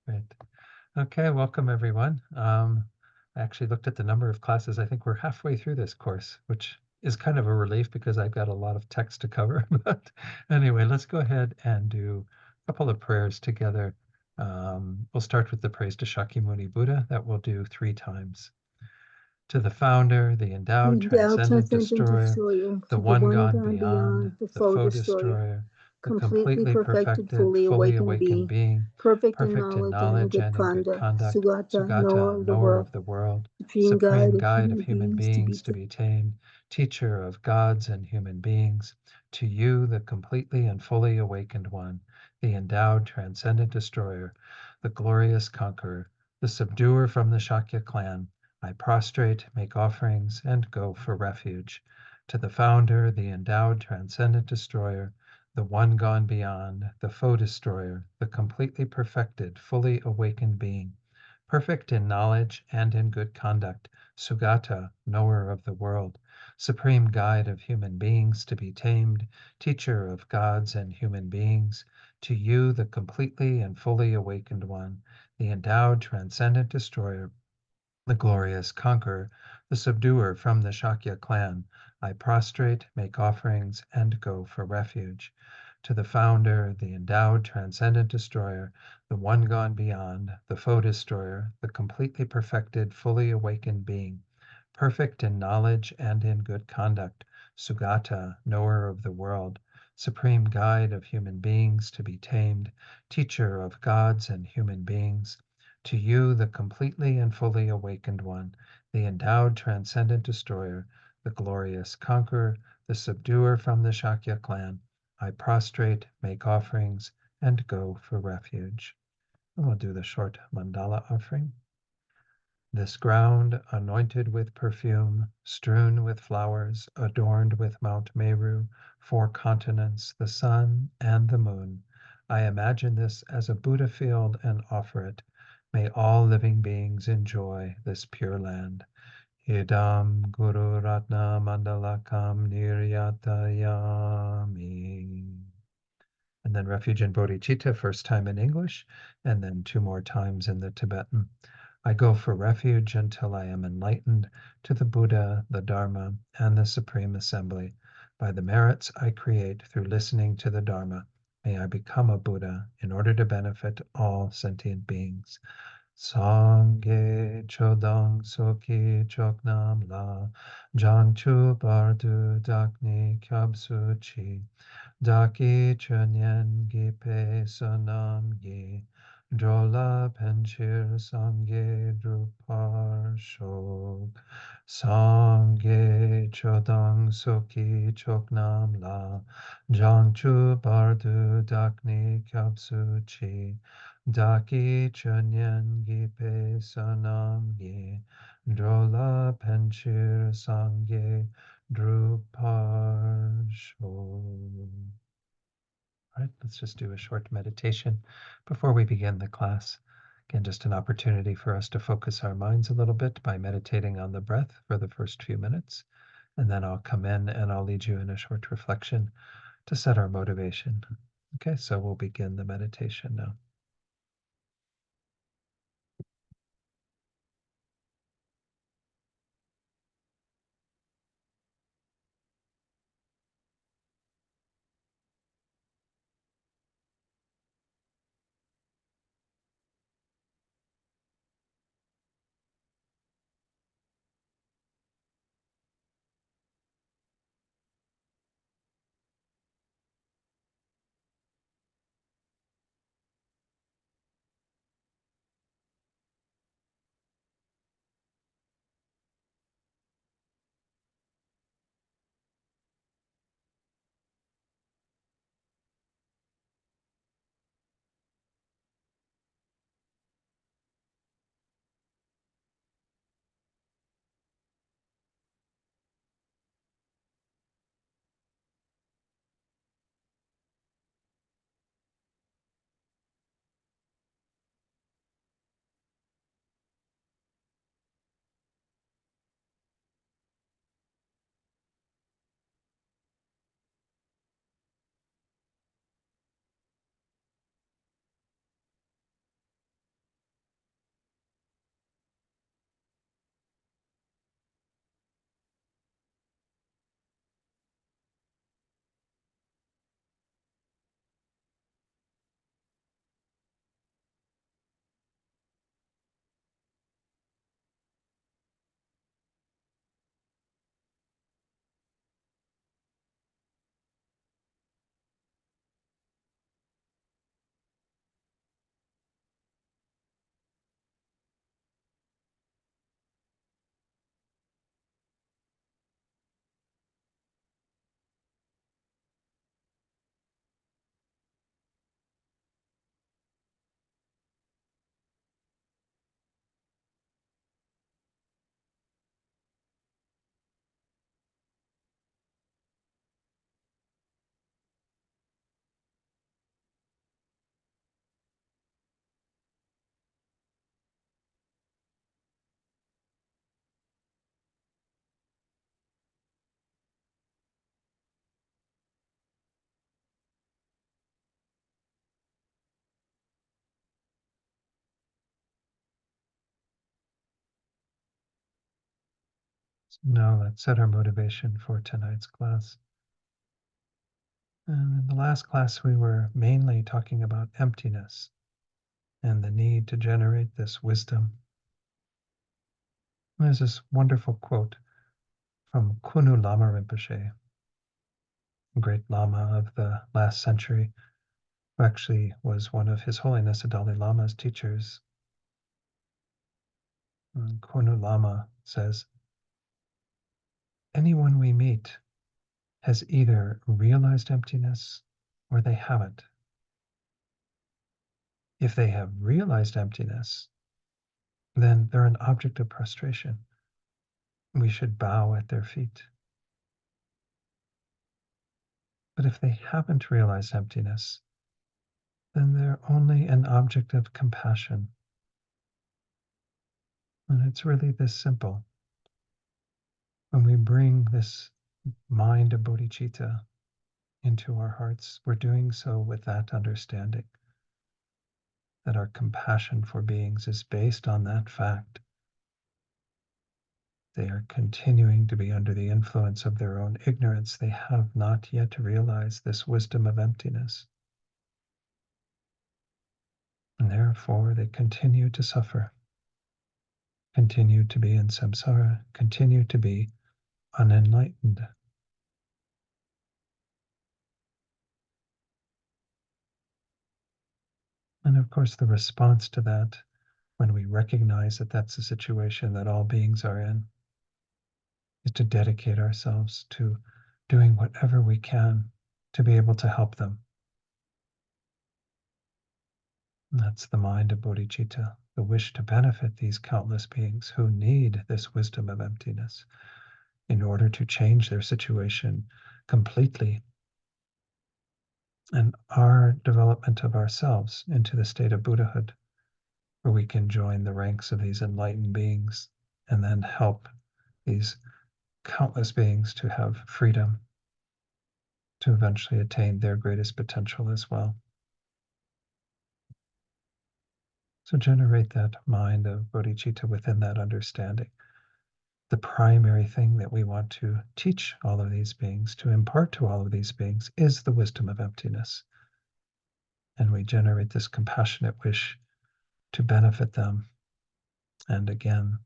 Great. Okay, welcome everyone. I actually looked at the number of classes. I think we're halfway through this course, which is kind of a relief because I've got a lot of text to cover. But anyway, let's go ahead and do a couple of prayers together. We'll start with the praise to Shakyamuni Buddha that we'll do 3 times. To the founder, the endowed, transcendent destroyer, the to the one one gone gone beyond, beyond, the the foe foe destroyer, destroyer, the completely completely perfected, perfected, fully fully awakened awakened being, being, perfect in perfect in knowledge and in knowledge good and in good conduct, conduct, Sugata, knower Sugata, of the knower world, of the world, supreme guide supreme of guide of human human beings to be beings to be tamed, teacher of gods and human beings, to you, the completely and fully awakened one, the endowed, transcendent destroyer, the glorious conqueror, the subduer from the Shakya clan, I prostrate, make offerings, and go for refuge. To the founder, the endowed, transcendent destroyer, the one gone beyond, the foe destroyer, the completely perfected, fully awakened being, perfect in knowledge and in good conduct, Sugata, knower of the world, supreme guide of human beings to be tamed, teacher of gods and human beings, to you, the completely and fully awakened one, the endowed, transcendent destroyer, the glorious conqueror, the subduer from the Shakya clan, I prostrate, make offerings, and go for refuge. To the founder, the endowed, transcendent destroyer, the one gone beyond, the foe destroyer, the completely perfected, fully awakened being, perfect in knowledge and in good conduct, Sugata, knower of the world, supreme guide of human beings to be tamed, teacher of gods and human beings, to you, the completely and fully awakened one, the endowed, transcendent destroyer, the glorious conqueror, the subduer from the Shakya clan, I prostrate, make offerings, and go for refuge. And we'll do the short mandala offering. This ground, anointed with perfume, strewn with flowers, adorned with Mount Meru, 4 continents, the sun and the moon. I imagine this as a Buddha field and offer it. May all living beings enjoy this pure land. Idam Guru Ratna Mandalakam Niryatayami. And then refuge in bodhicitta, first time in English, and then 2 more times in the Tibetan. I go for refuge until I am enlightened to the Buddha, the Dharma, and the Supreme Assembly. By the merits I create through listening to the Dharma, may I become a Buddha in order to benefit all sentient beings. Sangye chodong soki choknam la, jangchu bardu dakni kyabsu chi, daki chunyen gipe sonam ye, drola penchir sangye drupar shok, sangye chodong soki choknam la, jangchu bardu dakni kyabsu chi, daki chunyen gipe sonam ye, drola penchir sangye drupar shok. All right, let's just do a short meditation before we begin the class. Again, just an opportunity for us to focus our minds a little bit by meditating on the breath for the first few minutes. And then I'll come in and I'll lead you in a short reflection to set our motivation. Okay, so we'll begin the meditation now. Now let's set our motivation for tonight's class. And in the last class, we were mainly talking about emptiness and the need to generate this wisdom. There's this wonderful quote from Kunu Lama Rinpoche, a great Lama of the last century, who actually was one of His Holiness the Dalai Lama's teachers. And Kunu Lama says, anyone we meet has either realized emptiness or they haven't. If they have realized emptiness, then they're an object of prostration. We should bow at their feet. But if they haven't realized emptiness, then they're only an object of compassion. And it's really this simple. When we bring this mind of bodhicitta into our hearts, we're doing so with that understanding that our compassion for beings is based on that fact. They are continuing to be under the influence of their own ignorance. They have not yet realized this wisdom of emptiness. And therefore, they continue to suffer, continue to be in samsara, continue to be unenlightened. And of course, the response to that, when we recognize that that's the situation that all beings are in, is to dedicate ourselves to doing whatever we can to be able to help them. And that's the mind of bodhicitta, the wish to benefit these countless beings who need this wisdom of emptiness in order to change their situation completely, and our development of ourselves into the state of Buddhahood, where we can join the ranks of these enlightened beings and then help these countless beings to have freedom, to eventually attain their greatest potential as well. So generate that mind of bodhicitta within that understanding. The primary thing that we want to teach all of these beings, to impart to all of these beings, is the wisdom of emptiness. And we generate this compassionate wish to benefit them. And again,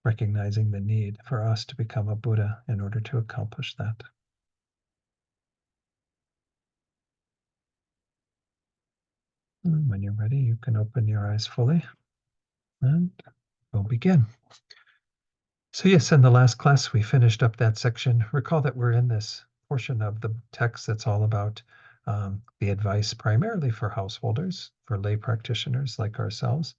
recognizing the need for us to become a Buddha in order to accomplish that. And when you're ready, you can open your eyes fully and we'll begin. So yes, in the last class, we finished up that section. Recall that we're in this portion of the text that's all about the advice primarily for householders, for lay practitioners like ourselves.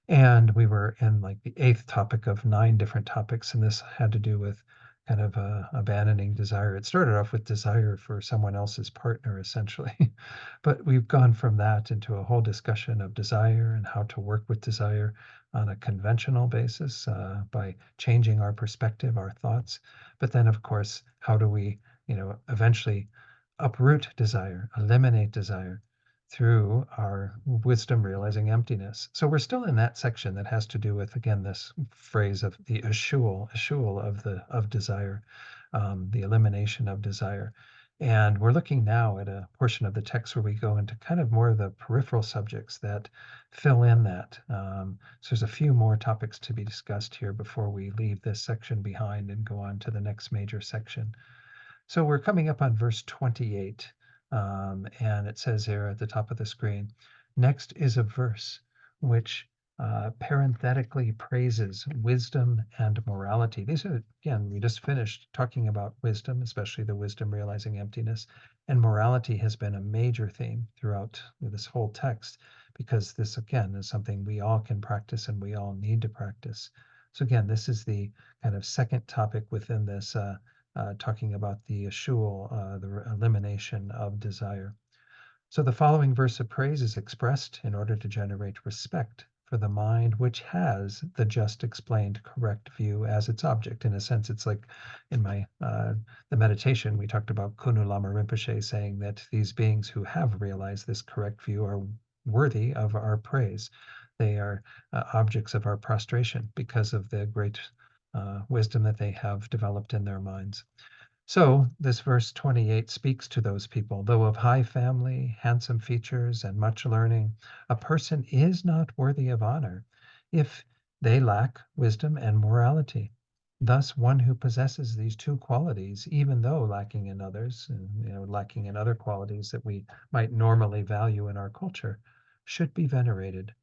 And we were in like the 8th topic of 9 different topics, and this had to do with kind of abandoning desire. It started off with desire for someone else's partner, essentially. But we've gone from that into a whole discussion of desire and how to work with desire on a conventional basis by changing our perspective, our thoughts. But then, of course, how do we, eventually uproot desire, eliminate desire through our wisdom realizing emptiness. So we're still in that section that has to do with, again, this phrase of the eschewal of desire, the elimination of desire. And we're looking now at a portion of the text where we go into kind of more of the peripheral subjects that fill in that. So there's a few more topics to be discussed here before we leave this section behind and go on to the next major section. So we're coming up on verse 28, and it says here at the top of the screen, next is a verse which parenthetically praises wisdom and morality. These are, again, we just finished talking about wisdom, especially the wisdom realizing emptiness, and morality has been a major theme throughout this whole text, because this, again, is something we all can practice and we all need to practice. So again, this is the kind of second topic within this talking about the eschewal, the elimination of desire. So the following verse of praise is expressed in order to generate respect for the mind which has the just explained correct view as its object. In a sense, it's like in my the meditation, we talked about Kunu Lama Rinpoche saying that these beings who have realized this correct view are worthy of our praise. They are objects of our prostration because of the great wisdom that they have developed in their minds. So, this verse 28 speaks to those people. Though of high family, handsome features, and much learning, a person is not worthy of honor if they lack wisdom and morality. Thus, one who possesses these two qualities, even though lacking in others, lacking in other qualities that we might normally value in our culture, should be venerated.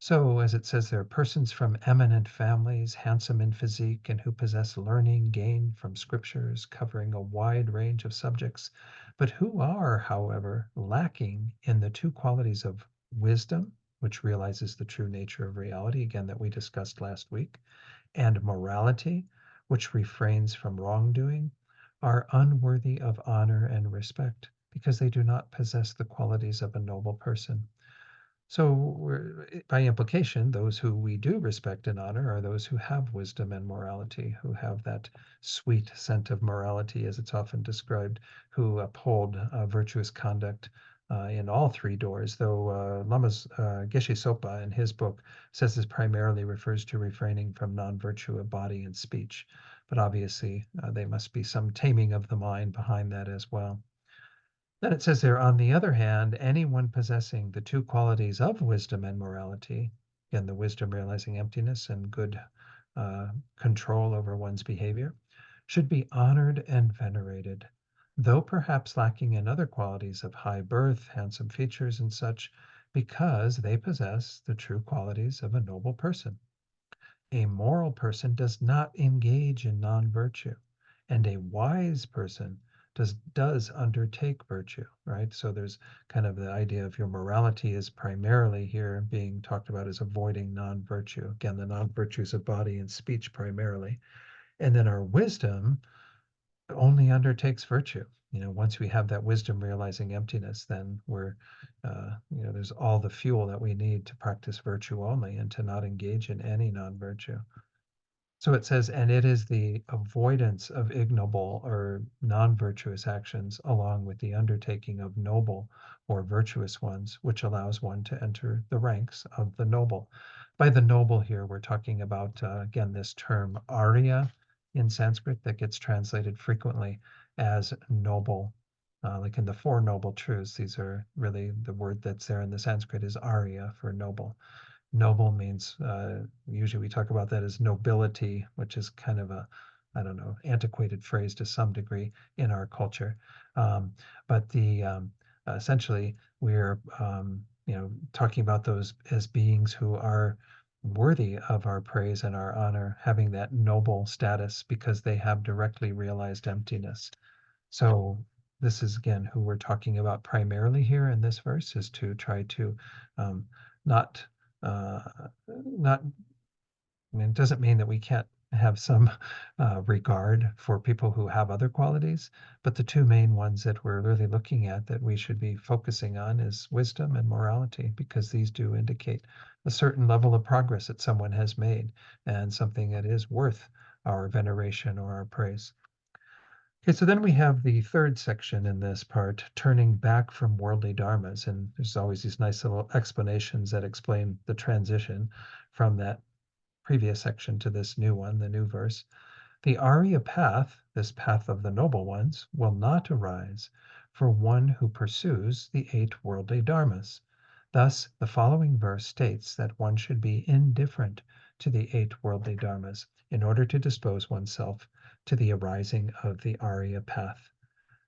So, as it says there, persons from eminent families, handsome in physique, and who possess learning gained from scriptures covering a wide range of subjects, but who are, however, lacking in the two qualities of wisdom, which realizes the true nature of reality, again, that we discussed last week, and morality, which refrains from wrongdoing, are unworthy of honor and respect because they do not possess the qualities of a noble person. So, by implication, those who we do respect and honor are those who have wisdom and morality, who have that sweet scent of morality, as it's often described, who uphold virtuous conduct in all three doors. Though Lama's Geshe Sopa in his book says this primarily refers to refraining from non virtue of body and speech. But obviously, there must be some taming of the mind behind that as well. Then it says there, on the other hand, anyone possessing the two qualities of wisdom and morality, again, the wisdom realizing emptiness and good control over one's behavior, should be honored and venerated, though perhaps lacking in other qualities of high birth, handsome features, and such, because they possess the true qualities of a noble person. A moral person does not engage in non-virtue, and a wise person does undertake virtue, right? So there's kind of the idea of your morality is primarily here being talked about as avoiding non-virtue. Again, the non-virtues of body and speech primarily. And then our wisdom only undertakes virtue. Once we have that wisdom realizing emptiness, then there's all the fuel that we need to practice virtue only and to not engage in any non-virtue. So it says, and it is the avoidance of ignoble or non virtuous actions, along with the undertaking of noble or virtuous ones, which allows one to enter the ranks of the noble. By the noble here, we're talking about, again, this term Arya in Sanskrit that gets translated frequently as noble. Like in the Four Noble Truths, these are really the word that's there in the Sanskrit is Arya for noble. Noble means usually we talk about that as nobility, which is kind of a, I don't know, antiquated phrase to some degree in our culture. Um, but the essentially we're talking about those as beings who are worthy of our praise and our honor, having that noble status because they have directly realized emptiness. So this is again who we're talking about primarily here in this verse is to try to um, not uh, not. I mean, it doesn't mean that we can't have some regard for people who have other qualities, but the two main ones that we're really looking at that we should be focusing on is wisdom and morality, because these do indicate a certain level of progress that someone has made and something that is worth our veneration or our praise. Okay, so then we have the third section in this part, turning back from worldly dharmas. And there's always these nice little explanations that explain the transition from that previous section to this new one, the new verse. The Arya path, this path of the noble ones, will not arise for one who pursues the eight worldly dharmas. Thus, the following verse states that one should be indifferent to the eight worldly dharmas in order to dispose oneself to the arising of the Arya path.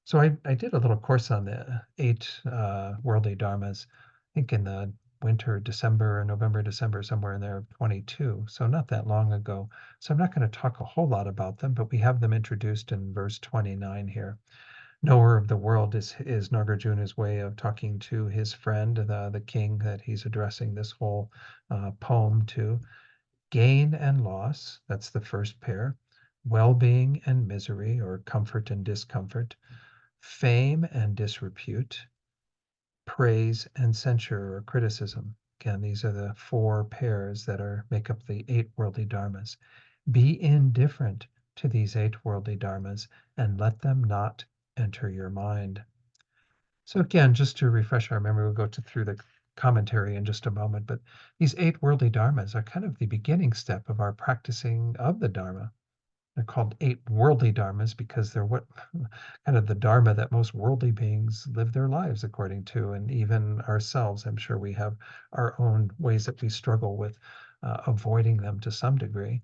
So I did a little course on the eight worldly dharmas, I think in the winter, December, November, December, somewhere in there, 22. So not that long ago. So I'm not going to talk a whole lot about them, but we have them introduced in verse 29 here. Knower of the world is Nagarjuna's way of talking to his friend, the king that he's addressing this whole poem to. Gain and loss, that's the first pair. Well-being and misery, or comfort and discomfort. Fame and disrepute. Praise and censure or criticism. Again, these are the four pairs that make up the eight worldly dharmas. Be indifferent to these eight worldly dharmas and let them not enter your mind. So again, just to refresh our memory, we'll go through commentary in just a moment, but these eight worldly dharmas are kind of the beginning step of our practicing of the Dharma. They're called eight worldly dharmas because they're what kind of the dharma that most worldly beings live their lives according to, and even ourselves. I'm sure we have our own ways that we struggle with avoiding them to some degree.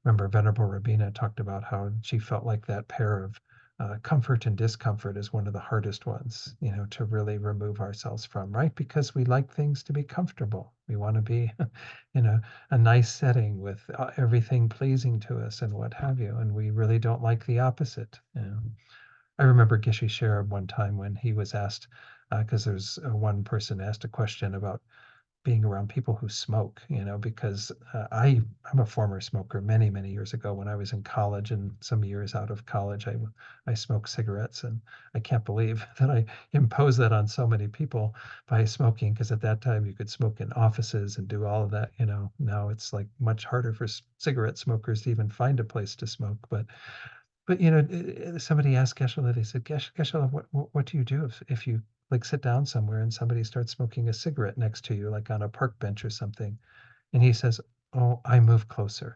Remember, Venerable Rabina talked about how she felt like that pair of comfort and discomfort is one of the hardest ones, to really remove ourselves from, right? Because we like things to be comfortable. We want to be in a nice setting with everything pleasing to us and what have you. And we really don't like the opposite. I remember Geshe shared one time when he was asked, because there's one person asked a question about being around people who smoke, because I'm a former smoker many, many years ago when I was in college and some years out of college, I smoked cigarettes, and I can't believe that I imposed that on so many people by smoking, because at that time you could smoke in offices and do all of that. Now it's like much harder for cigarette smokers to even find a place to smoke. But somebody asked Geshe, they said, Geshe, what do you do if you like sit down somewhere and somebody starts smoking a cigarette next to you, like on a park bench or something? And he says, oh, I move closer.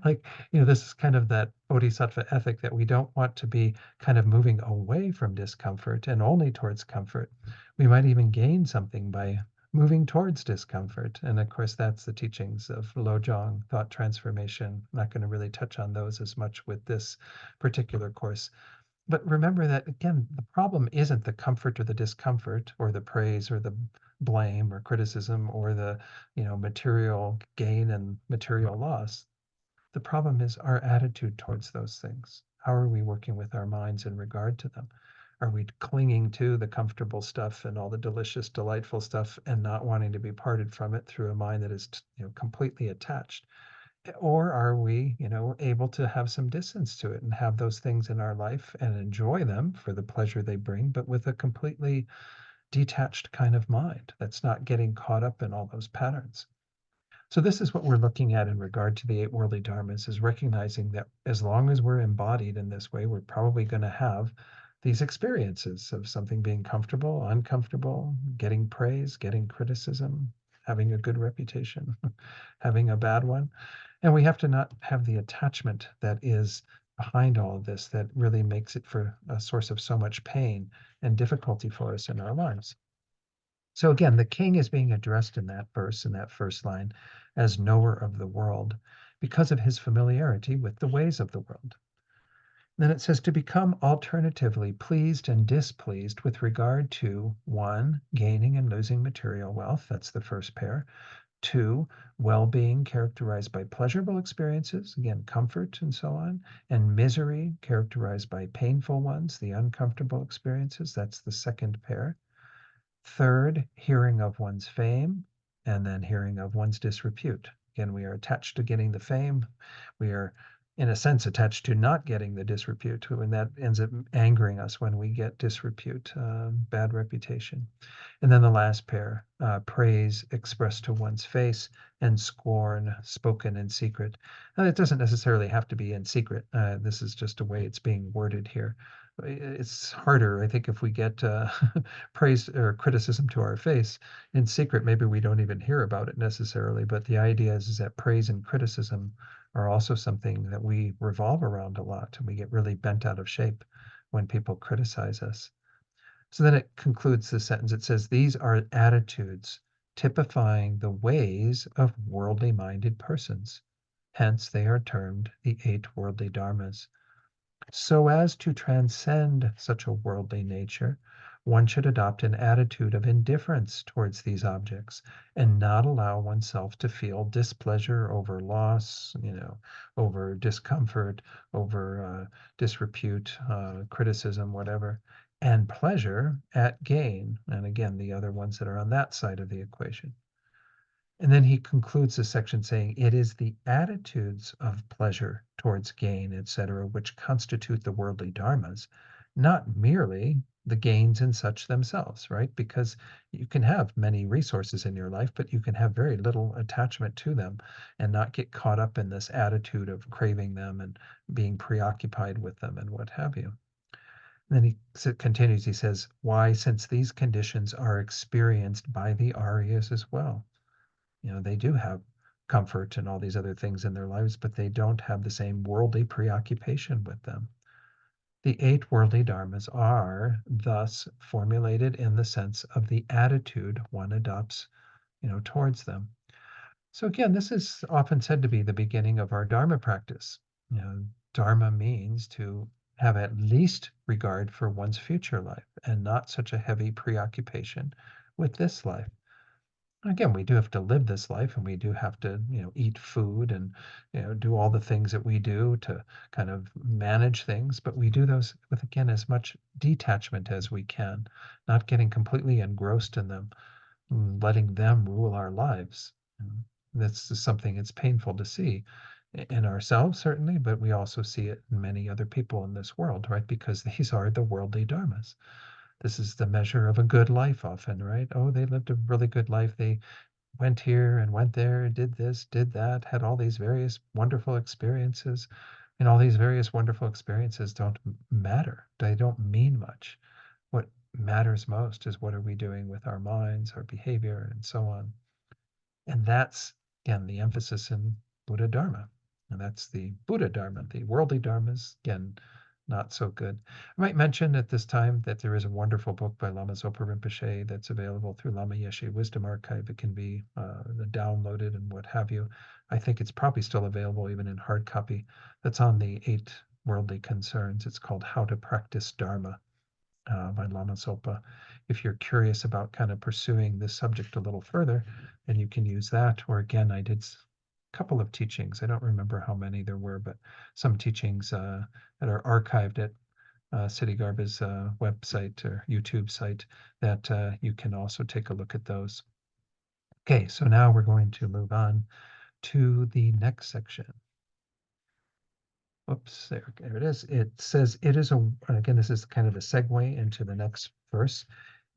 Like, this is kind of that bodhisattva ethic that we don't want to be kind of moving away from discomfort and only towards comfort. We might even gain something by moving towards discomfort. And of course, that's the teachings of Lojong, thought transformation. I'm not going to really touch on those as much with this particular course. But remember that, again, the problem isn't the comfort or the discomfort or the praise or the blame or criticism or the material gain and material loss. The problem is our attitude towards those things. How are we working with our minds in regard to them? Are we clinging to the comfortable stuff and all the delicious, delightful stuff and not wanting to be parted from it through a mind that is completely attached? Or are we, able to have some distance to it and have those things in our life and enjoy them for the pleasure they bring, but with a completely detached kind of mind that's not getting caught up in all those patterns? So this is what we're looking at in regard to the eight worldly dharmas, is recognizing that as long as we're embodied in this way, we're probably going to have these experiences of something being comfortable, uncomfortable, getting praise, getting criticism, having a good reputation, having a bad one. And we have to not have the attachment that is behind all of this that really makes it for a source of so much pain and difficulty for us in our lives. So again, the king is being addressed in that verse, in that first line, as knower of the world, because of his familiarity with the ways of the world. Then it says to become alternatively pleased and displeased with regard to one, gaining and losing material wealth. That's the first pair. Two, well-being characterized by pleasurable experiences, again, comfort and so on, and misery characterized by painful ones, the uncomfortable experiences. That's the second pair. Third, hearing of one's fame, and then hearing of one's disrepute. Again, we are attached to getting the fame. We are, in a sense, attached to not getting the disrepute, and that ends up angering us when we get disrepute, bad reputation. And then the last pair, praise expressed to one's face and scorn spoken in secret. Now, it doesn't necessarily have to be in secret. This is just a way it's being worded here. It's harder, I think, if we get praise or criticism to our face in secret. Maybe we don't even hear about it necessarily. But the idea is that praise and criticism are also something that we revolve around a lot, and we get really bent out of shape when people criticize us. So then it concludes the sentence. It says, these are attitudes typifying the ways of worldly minded persons. Hence, they are termed the eight worldly dharmas. So as to transcend such a worldly nature, one should adopt an attitude of indifference towards these objects and not allow oneself to feel displeasure over loss, over discomfort, over disrepute, criticism, whatever, and pleasure at gain. And again, the other ones that are on that side of the equation. And then he concludes the section saying, it is the attitudes of pleasure towards gain, etc., which constitute the worldly dharmas, not merely the gains in such themselves, right? Because you can have many resources in your life, but you can have very little attachment to them and not get caught up in this attitude of craving them and being preoccupied with them and what have you. then continues, he says, why, since these conditions are experienced by the Aryas as well. They do have comfort and all these other things in their lives, but they don't have the same worldly preoccupation with them. The eight worldly dharmas are thus formulated in the sense of the attitude one adopts, towards them. So again, this is often said to be the beginning of our dharma practice. Dharma means to have at least regard for one's future life and not such a heavy preoccupation with this life. Again, we do have to live this life, and we do have to, eat food and, do all the things that we do to kind of manage things. But we do those with, again, as much detachment as we can, not getting completely engrossed in them, letting them rule our lives. That's just something it's painful to see in ourselves, certainly, but we also see it in many other people in this world, right? Because these are the worldly dharmas. This is the measure of a good life often, right? Oh, they lived a really good life. They went here and went there, did this, did that, had all these various wonderful experiences. And all these various wonderful experiences don't matter. They don't mean much. What matters most is what are we doing with our minds, our behavior, and so on. And that's, again, the emphasis in Buddha Dharma. And that's the Buddha Dharma. The worldly dharmas, again, not so good. I might mention at this time that there is a wonderful book by Lama Zopa Rinpoche that's available through Lama Yeshe Wisdom Archive. It can be downloaded and what have you. I think it's probably still available even in hard copy. That's on the eight worldly concerns. It's called How to Practice Dharma by Lama Zopa. If you're curious about kind of pursuing this subject a little further, then you can use that. Or again, I did a couple of teachings. I don't remember how many there were, but some teachings that are archived at City Garba's website or YouTube site that you can also take a look at those. Okay, so now we're going to move on to the next section. Whoops, there it is. It says it is again, this is kind of a segue into the next verse.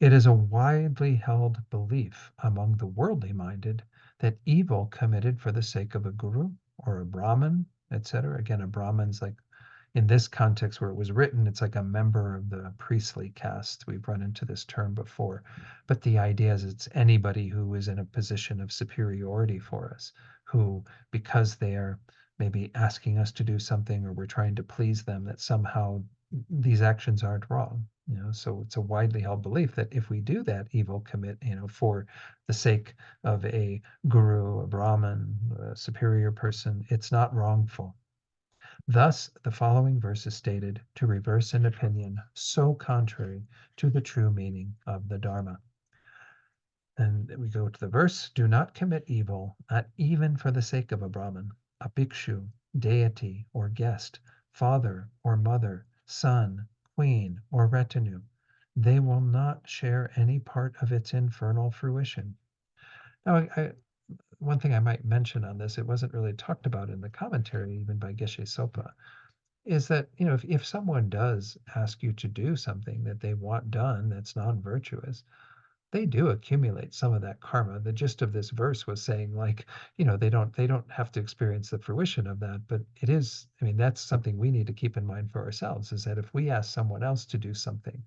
It is a widely held belief among the worldly minded that evil committed for the sake of a guru or a Brahmin, etc. Again, a Brahmin's like in this context where it was written, it's like a member of the priestly caste. We've run into this term before, but the idea is it's anybody who is in a position of superiority for us, who, because they are maybe asking us to do something or we're trying to please them, that somehow these actions aren't wrong. So it's a widely held belief that if we do that evil commit, for the sake of a guru, a Brahmin, a superior person, it's not wrongful. Thus, the following verse is stated to reverse an opinion so contrary to the true meaning of the Dharma. And we go to the verse, do not commit evil, not even for the sake of a Brahmin, a bhikshu, deity or guest, father or mother, son, queen or retinue. They will not share any part of its infernal fruition. Now, one thing I might mention on this, it wasn't really talked about in the commentary, even by Geshe Sopa, is that, if someone does ask you to do something that they want done that's non-virtuous, they do accumulate some of that karma. The gist of this verse was saying, like, they don't have to experience the fruition of that, but it is, I mean, that's something we need to keep in mind for ourselves, is that if we ask someone else to do something,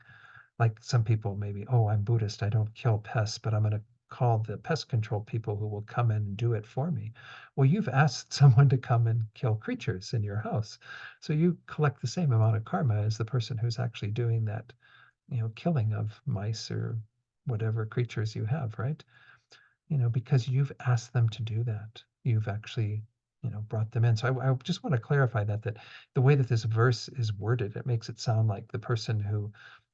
like some people maybe, oh, I'm Buddhist, I don't kill pests, but I'm going to call the pest control people who will come in and do it for me. Well, you've asked someone to come and kill creatures in your house. So you collect the same amount of karma as the person who's actually doing that, killing of mice or whatever creatures you have, right? Because you've asked them to do that. You've actually, brought them in. So I just want to clarify that the way that this verse is worded, it makes it sound like the person who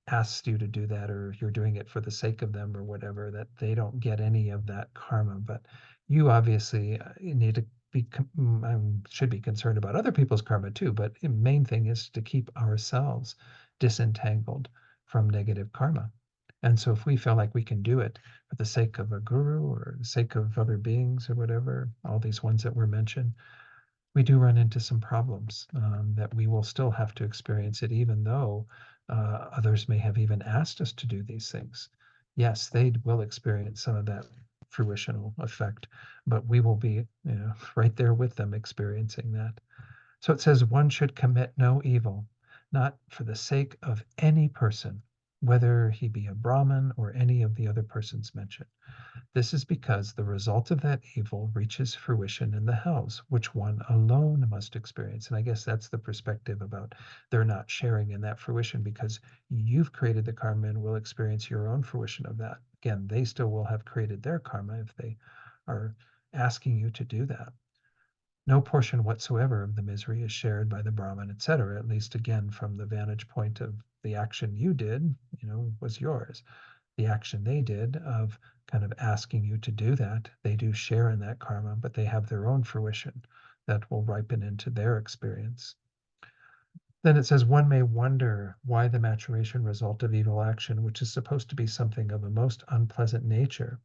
asks you to do that, or you're doing it for the sake of them or whatever, that they don't get any of that karma. But you obviously need to should be concerned about other people's karma too. But the main thing is to keep ourselves disentangled from negative karma. And so if we feel like we can do it for the sake of a guru or the sake of other beings or whatever, all these ones that were mentioned, we do run into some problems that we will still have to experience it, even though others may have even asked us to do these things. Yes, they will experience some of that fruitional effect, but we will be, right there with them experiencing that. So it says one should commit no evil, not for the sake of any person, whether he be a Brahmin or any of the other persons mentioned. This is because the result of that evil reaches fruition in the hells, which one alone must experience. And I guess that's the perspective about they're not sharing in that fruition because you've created the karma and will experience your own fruition of that. Again, they still will have created their karma if they are asking you to do that. No portion whatsoever of the misery is shared by the Brahmin, etc. At least again, from the vantage point of the action you did, was yours. The action they did of kind of asking you to do that, they do share in that karma, but they have their own fruition that will ripen into their experience. Then it says, one may wonder why the maturation result of evil action, which is supposed to be something of a most unpleasant nature,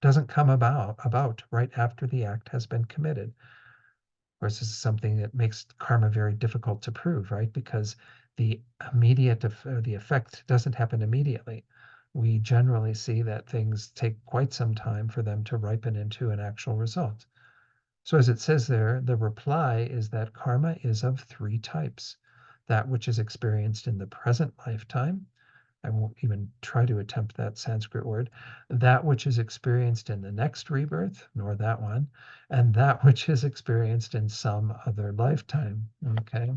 doesn't come about right after the act has been committed. Of course, this is something that makes karma very difficult to prove, right? Because the the effect doesn't happen immediately. We generally see that things take quite some time for them to ripen into an actual result. So as it says there, the reply is that karma is of three types: that which is experienced in the present lifetime. I won't even try to attempt that Sanskrit word. That which is experienced in the next rebirth, nor that one, and that which is experienced in some other lifetime. Okay.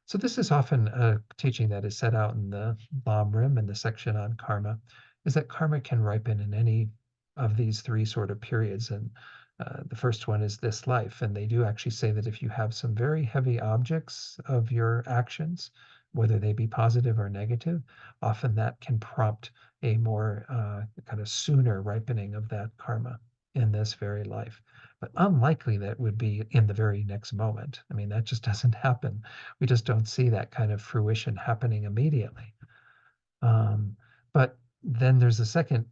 So this is often a teaching that is set out in the Lamrim in the section on karma, is that karma can ripen in any of these three sort of periods. And the first one is this life. And they do actually say that if you have some very heavy objects of your actions, whether they be positive or negative, often that can prompt a more kind of sooner ripening of that karma in this very life. But unlikely that would be in the very next moment. I mean, that just doesn't happen. We just don't see that kind of fruition happening immediately. Um, but then there's a second,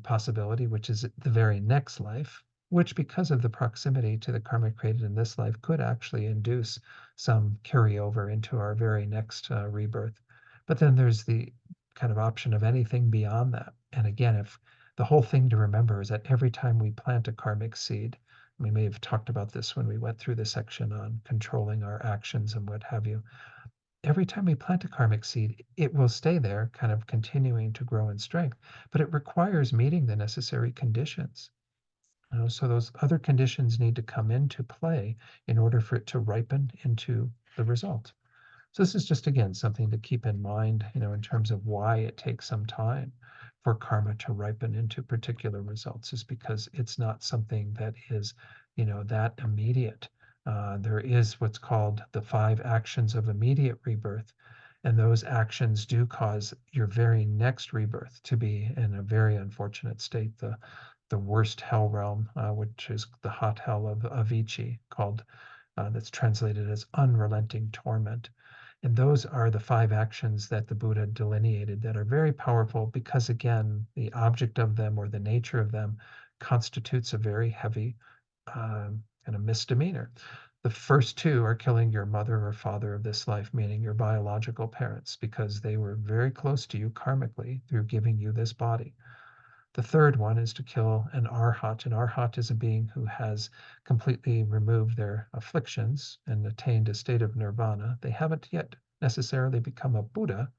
possibility, which is the very next life, which because of the proximity to the karma created in this life could actually induce some carryover into our very next rebirth. But then there's the kind of option of anything beyond that. And again, if the whole thing to remember is that every time we plant a karmic seed, we may have talked about this when we went through the section on controlling our actions and what have you. Every time we plant a karmic seed, it will stay there, kind of continuing to grow in strength, but it requires meeting the necessary conditions. So those other conditions need to come into play in order for it to ripen into the result. So this is just, again, something to keep in mind, in terms of why it takes some time for karma to ripen into particular results, is because it's not something that is, that immediate. There is what's called the 5 actions of immediate rebirth. And those actions do cause your very next rebirth to be in a very unfortunate state, the worst hell realm, which is the hot hell of Avicii, called that's translated as unrelenting torment. And those are the 5 actions that the Buddha delineated that are very powerful because, again, the object of them or the nature of them constitutes a very heavy kind of misdemeanor. The first 2 are killing your mother or father of this life, meaning your biological parents, because they were very close to you karmically through giving you this body. The third one is to kill an arhat. An arhat is a being who has completely removed their afflictions and attained a state of nirvana. They haven't yet necessarily become a Buddha,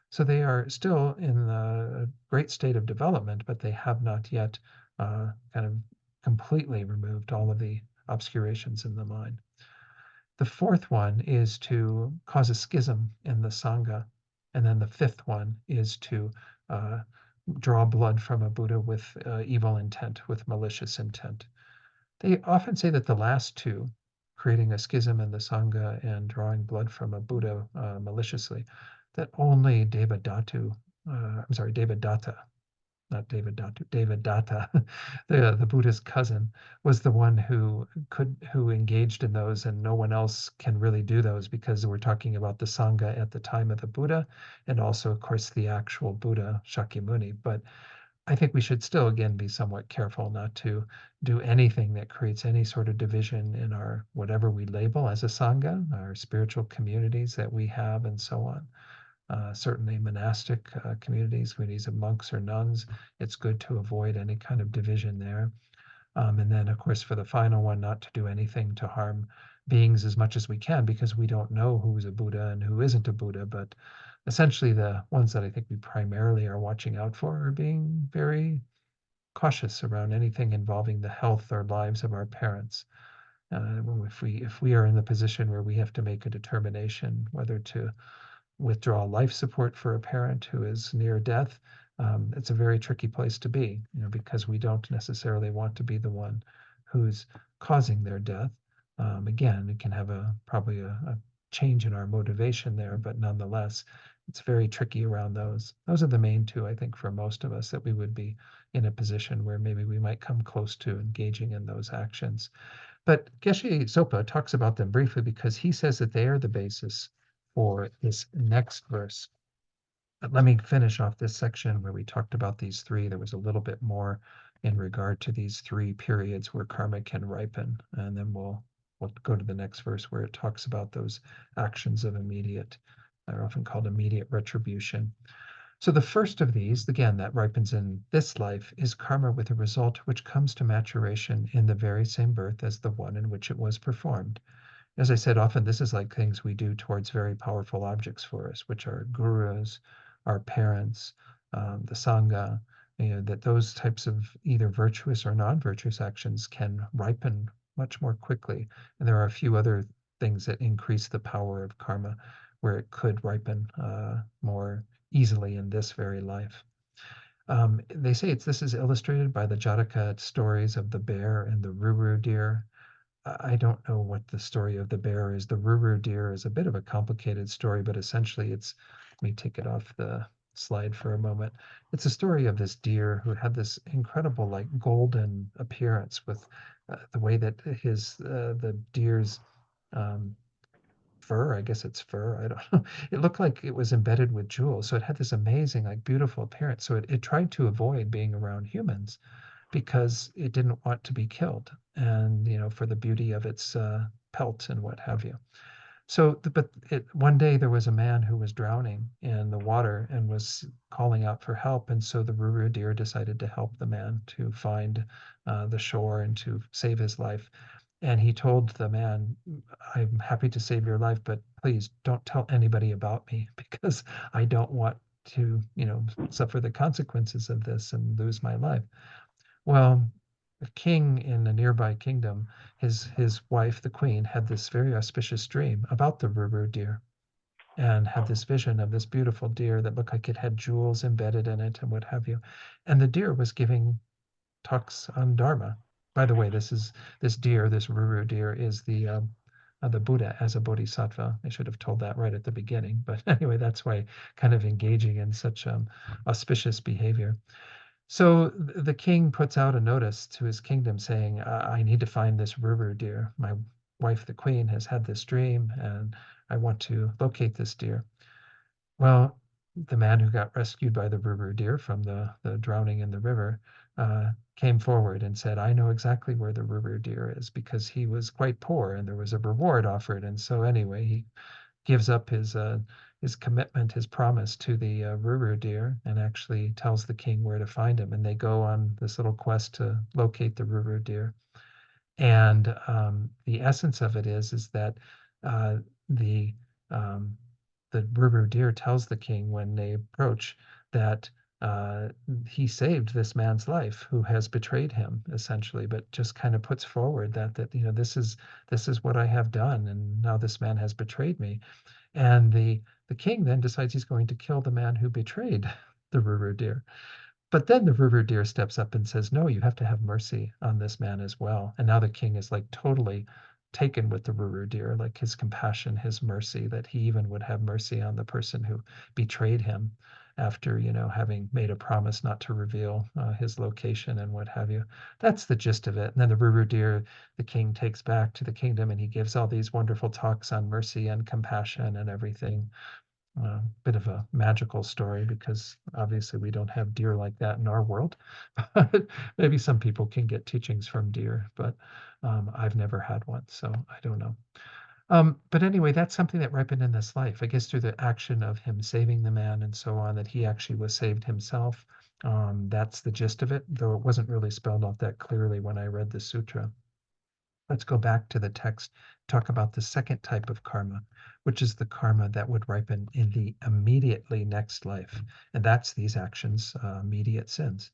so they are still in a great state of development, but they have not yet kind of completely removed all of the obscurations in the mind. The fourth one is to cause a schism in the Sangha. And then the fifth one is to uh, draw blood from a Buddha with evil intent, with malicious intent. They often say that the last 2, creating a schism in the Sangha and drawing blood from a Buddha maliciously, that only Devadatta, not David Datu, David Datta, the Buddha's cousin, was the one who engaged in those, and no one else can really do those because we're talking about the Sangha at the time of the Buddha, and also, of course, the actual Buddha Shakyamuni. But I think we should still, again, be somewhat careful not to do anything that creates any sort of division in our whatever we label as a Sangha, our spiritual communities that we have, and so on. Certainly monastic communities of monks or nuns, it's good to avoid any kind of division there. And then, of course, for the final one, not to do anything to harm beings as much as we can because we don't know who's a Buddha and who isn't a Buddha. But essentially, the ones that I think we primarily are watching out for are being very cautious around anything involving the health or lives of our parents. If we are in the position where we have to make a determination whether to withdraw life support for a parent who is near death, it's a very tricky place to be, because we don't necessarily want to be the one who's causing their death. Again, it can have probably a change in our motivation there, but nonetheless, it's very tricky around those. Those are the main two, I think, for most of us that we would be in a position where maybe we might come close to engaging in those actions. But Geshe Sopa talks about them briefly because he says that they are the basis for this next verse. But let me finish off this section where we talked about these three. There was a little bit more in regard to these three periods where karma can ripen, and then we'll go to the next verse where it talks about those actions of immediate, they're often called immediate retribution. So the first of these, again, that ripens in this life, is karma with a result which comes to maturation in the very same birth as the one in which it was performed. As I said, often this is like things we do towards very powerful objects for us, which are gurus, our parents, the sangha, that those types of either virtuous or non-virtuous actions can ripen much more quickly. And there are a few other things that increase the power of karma where it could ripen more easily in this very life. They say this is illustrated by the Jataka stories of the bear and the ruru deer. I don't know what the story of the bear is. The ruru deer is a bit of a complicated story, but essentially let me take it off the slide for a moment. It's a story of this deer who had this incredible, like golden appearance with the way that the deer's um, fur, I guess it's fur, I don't know. It looked like it was embedded with jewels. So it had this amazing, like beautiful appearance. So it tried to avoid being around humans because it didn't want to be killed and for the beauty of its pelt and what have you. So one day there was a man who was drowning in the water and was calling out for help, and so the ruru deer decided to help the man to find the shore and to save his life. And he told the man, I'm happy to save your life, but please don't tell anybody about me because I don't want to suffer the consequences of this and lose my life. Well, a king in a nearby kingdom, his wife, the queen, had this very auspicious dream about the ruru deer and had this vision of this beautiful deer that looked like it had jewels embedded in it and what have you. And the deer was giving talks on Dharma. By the way, this deer, this ruru deer, is the Buddha as a bodhisattva. I should have told that right at the beginning, but anyway, that's why kind of engaging in such auspicious behavior. So the king puts out a notice to his kingdom saying, I need to find this ruru deer. My wife, the queen, has had this dream, and I want to locate this deer. Well, the man who got rescued by the ruru deer from the drowning in the river came forward and said, I know exactly where the ruru deer is because he was quite poor and there was a reward offered. And so, anyway, he gives up his commitment, his promise to the ruru deer, and actually tells the king where to find him. And they go on this little quest to locate the ruru deer. And the essence of it is that uh, the um, the ruru deer tells the king when they approach that uh, he saved this man's life who has betrayed him essentially, but just kind of puts forward that this is what I have done, and now this man has betrayed me. And the king then decides he's going to kill the man who betrayed the ruru deer. But then the ruru deer steps up and says, no, you have to have mercy on this man as well. And now the king is like totally taken with the ruru deer, like his compassion, his mercy, that he even would have mercy on the person who betrayed him after, having made a promise not to reveal his location and what have you. That's the gist of it. And then the ruru deer, the king takes back to the kingdom and he gives all these wonderful talks on mercy and compassion and everything. A bit of a magical story because obviously we don't have deer like that in our world. But maybe some people can get teachings from deer, but I've never had one, so I don't know. But anyway, that's something that ripened in this life, I guess, through the action of him saving the man and so on, that he actually was saved himself. That's the gist of it, though it wasn't really spelled out that clearly when I read the sutra. Let's go back to the text, talk about the second type of karma, which is the karma that would ripen in the immediately next life. And that's these actions, immediate sins.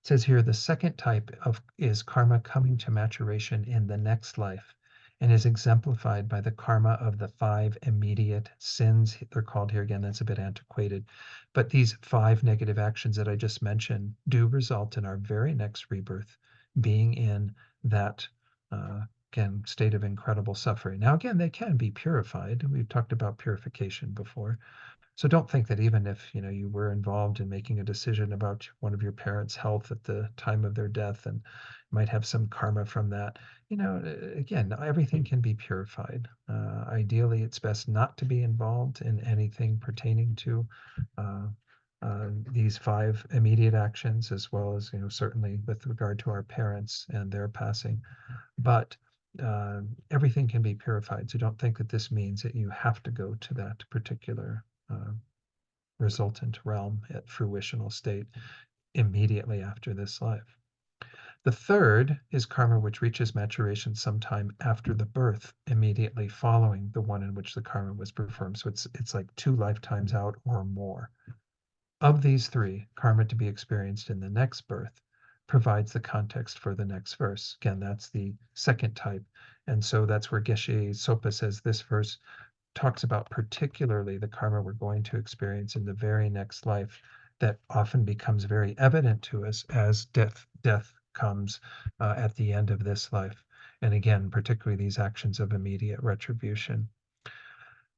It says here the second type of is karma coming to maturation in the next life and is exemplified by the karma of the five immediate sins. They're called here again, that's a bit antiquated. But these five negative actions that I just mentioned do result in our very next rebirth being in that again state of incredible suffering. Now again, they can be purified. We've talked about purification before. So don't think that even if you were involved in making a decision about one of your parents' health at the time of their death and might have some karma from that, again, everything can be purified. Ideally, it's best not to be involved in anything pertaining to uh, these five immediate actions, as well as certainly with regard to our parents and their passing. But everything can be purified. So don't think that this means that you have to go to that particular resultant realm at fruitional state immediately after this life. The third is karma which reaches maturation sometime after the birth, immediately following the one in which the karma was performed. So it's like 2 lifetimes out or more. Of these three, karma to be experienced in the next birth provides the context for the next verse. Again, that's the second type. And so that's where Geshe Sopa says this verse talks about particularly the karma we're going to experience in the very next life that often becomes very evident to us as death comes at the end of this life. And again, particularly these actions of immediate retribution.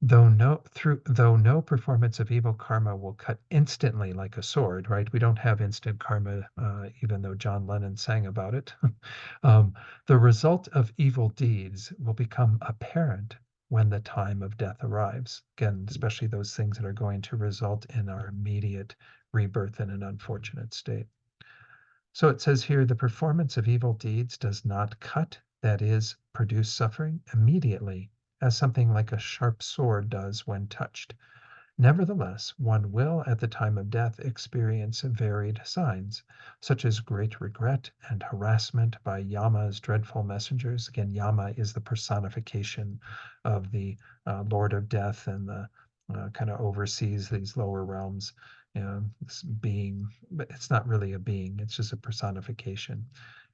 Though no performance of evil karma will cut instantly like a sword, right? We don't have instant karma, even though John Lennon sang about it. um, the result of evil deeds will become apparent when the time of death arrives. Again, especially those things that are going to result in our immediate rebirth in an unfortunate state. So it says here the performance of evil deeds does not cut, that is, produce suffering immediately, as something like a sharp sword does when touched. Nevertheless, one will at the time of death experience varied signs, such as great regret and harassment by Yama's dreadful messengers. Again, Yama is the personification of the Lord of Death and the kind of oversees these lower realms. This being, but it's not really a being, it's just a personification.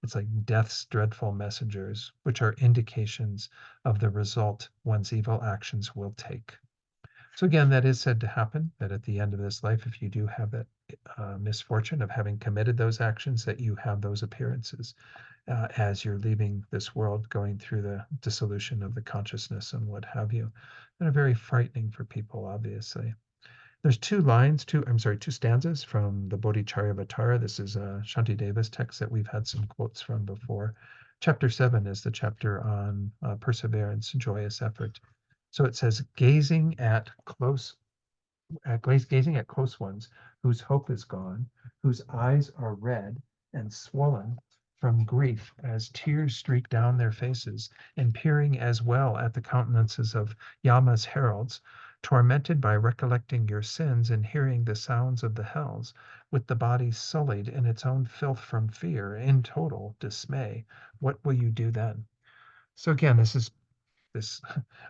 It's like death's dreadful messengers, which are indications of the result one's evil actions will take. So again, that is said to happen, that at the end of this life, if you do have that misfortune of having committed those actions, that you have those appearances as you're leaving this world, going through the dissolution of the consciousness and what have you, that are very frightening for people, obviously. There's two stanzas from the Bodhicharyavatara. This is Shantideva's text that we've had some quotes from before. Chapter 7 is the chapter on perseverance, joyous effort. So it says, gazing at close ones whose hope is gone, whose eyes are red and swollen from grief as tears streak down their faces, and peering as well at the countenances of Yama's heralds, tormented by recollecting your sins and hearing the sounds of the hells, with the body sullied in its own filth from fear, in total dismay, what will you do then? So again, this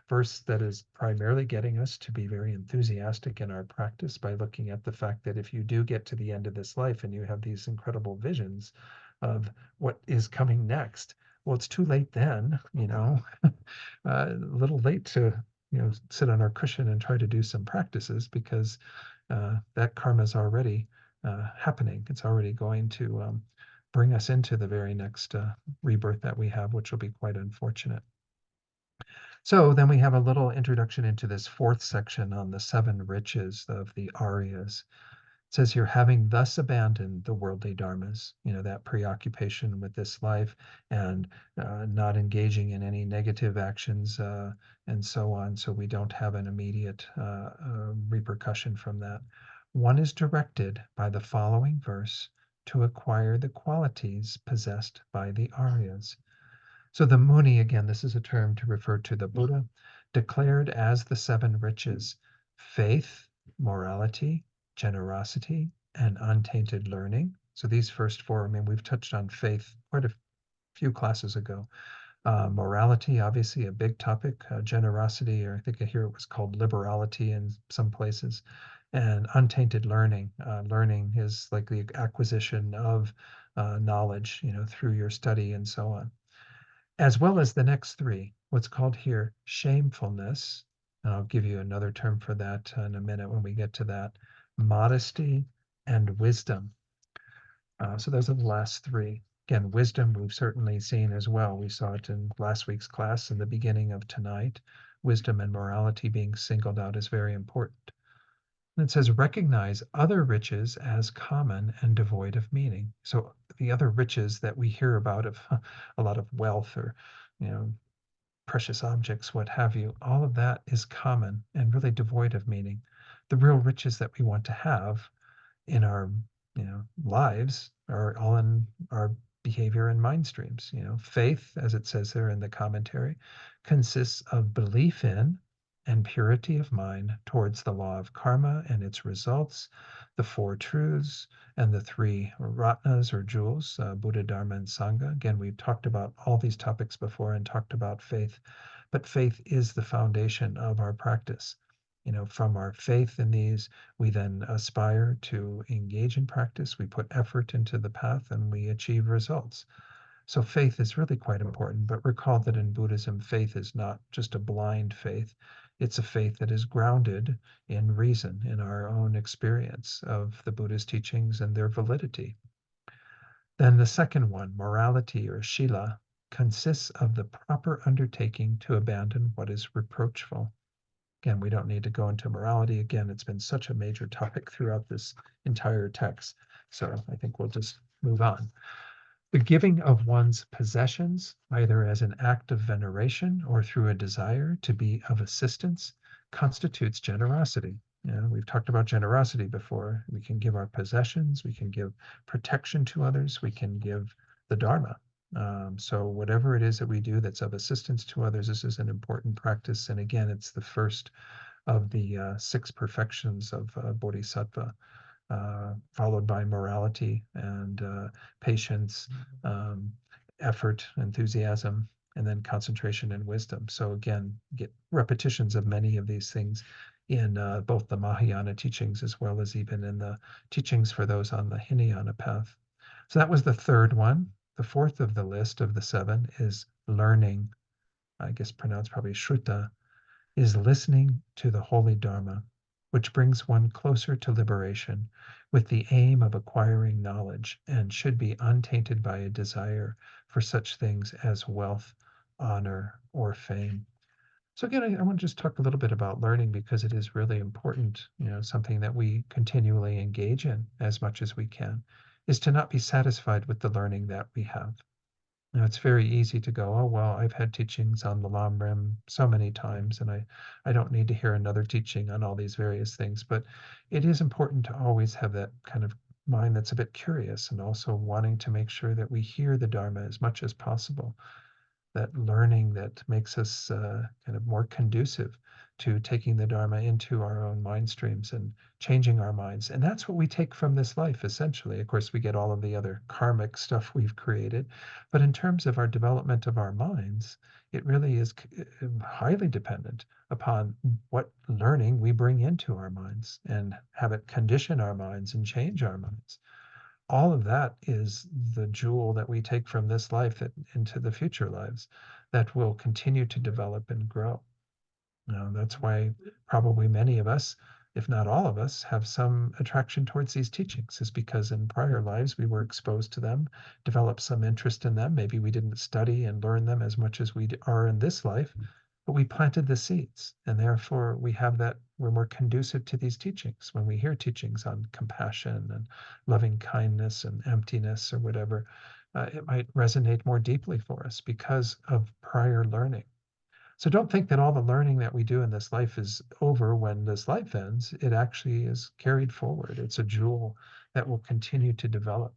verse that is primarily getting us to be very enthusiastic in our practice by looking at the fact that if you do get to the end of this life and you have these incredible visions of what is coming next, well, it's too late then, a little late to, sit on our cushion and try to do some practices because that karma is already happening. It's already going to bring us into the very next rebirth that we have, which will be quite unfortunate. So then we have a little introduction into this fourth section on the seven riches of the Aryas. It says here, having thus abandoned the worldly dharmas, that preoccupation with this life and not engaging in any negative actions and so on, so we don't have an immediate repercussion from that. One is directed by the following verse to acquire the qualities possessed by the Aryas. So the Muni, again, this is a term to refer to the Buddha, declared as the seven riches: faith, morality, generosity, and untainted learning. So these first four, I mean, we've touched on faith quite a few classes ago. Morality, obviously, a big topic. Generosity, or I think I hear it was called liberality in some places. And untainted learning. Learning is like the acquisition of knowledge, through your study and so on, as well as the next three, what's called here shamefulness. And I'll give you another term for that in a minute when we get to that. Modesty and wisdom. So those are the last three. Again, wisdom we've certainly seen as well. We saw it in last week's class and the beginning of tonight. Wisdom and morality being singled out is very important. And it says, recognize other riches as common and devoid of meaning. So the other riches that we hear about of a lot of wealth or, you know, precious objects, what have you, all of that is common and really devoid of meaning. The real riches that we want to have in our lives are all in our behavior and mind streams. Faith, as it says there in the commentary, consists of belief in and purity of mind towards the law of karma and its results, the four truths, and the three ratnas or jewels, Buddha, Dharma, and Sangha. Again, we've talked about all these topics before and talked about faith, but faith is the foundation of our practice. From our faith in these, we then aspire to engage in practice, we put effort into the path, and we achieve results. So faith is really quite important, but recall that in Buddhism, faith is not just a blind faith. It's a faith that is grounded in reason, in our own experience of the Buddha's teachings and their validity. Then the second one, morality or shila, consists of the proper undertaking to abandon what is reproachful. Again, we don't need to go into morality. Again, it's been such a major topic throughout this entire text. So I think we'll just move on. The giving of one's possessions, either as an act of veneration or through a desire to be of assistance, constitutes generosity. We've talked about generosity before. We can give our possessions, we can give protection to others, we can give the Dharma. So whatever it is that we do that's of assistance to others, this is an important practice. And again, it's the first of the six perfections of Bodhisattva, followed by morality and patience, um, effort, enthusiasm, and then concentration and wisdom. So again, get repetitions of many of these things in both the Mahayana teachings as well as even in the teachings for those on the Hinayana path. So that was the third one. The fourth of the list of the seven is learning, I guess pronounced probably Shruta, is listening to the holy Dharma, which brings one closer to liberation with the aim of acquiring knowledge and should be untainted by a desire for such things as wealth, honor, or fame. So again, I want to just talk a little bit about learning because it is really important, something that we continually engage in as much as we can, is to not be satisfied with the learning that we have. It's very easy to go, oh, well, I've had teachings on the Lam Rim so many times, and I don't need to hear another teaching on all these various things. But it is important to always have that kind of mind that's a bit curious and also wanting to make sure that we hear the Dharma as much as possible, that learning that makes us kind of more conducive to taking the Dharma into our own mind streams and changing our minds. And that's what we take from this life, essentially. Of course, we get all of the other karmic stuff we've created. But in terms of our development of our minds, it really is highly dependent upon what learning we bring into our minds and have it condition our minds and change our minds. All of that is the jewel that we take from this life into the future lives that will continue to develop and grow. That's why probably many of us, if not all of us, have some attraction towards these teachings, is because in prior lives we were exposed to them, developed some interest in them. Maybe we didn't study and learn them as much as we are in this life, but we planted the seeds, and therefore we have that. We're more conducive to these teachings. When we hear teachings on compassion and loving kindness and emptiness or whatever, it might resonate more deeply for us because of prior learning. So don't think that all the learning that we do in this life is over when this life ends. It actually is carried forward. It's a jewel that will continue to develop.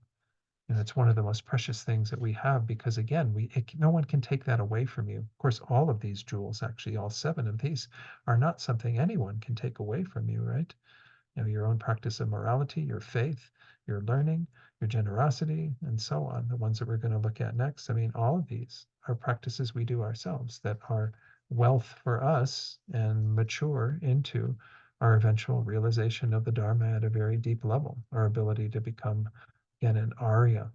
And it's one of the most precious things that we have because, again, no one can take that away from you. Of course, all of these jewels, actually, all seven of these, are not something anyone can take away from you, right? Your own practice of morality, your faith, your learning, your generosity, and so on, the ones that we're going to look at next. I mean, all of these are practices we do ourselves that are wealth for us and mature into our eventual realization of the Dharma at a very deep level, our ability to become, again, an Arya.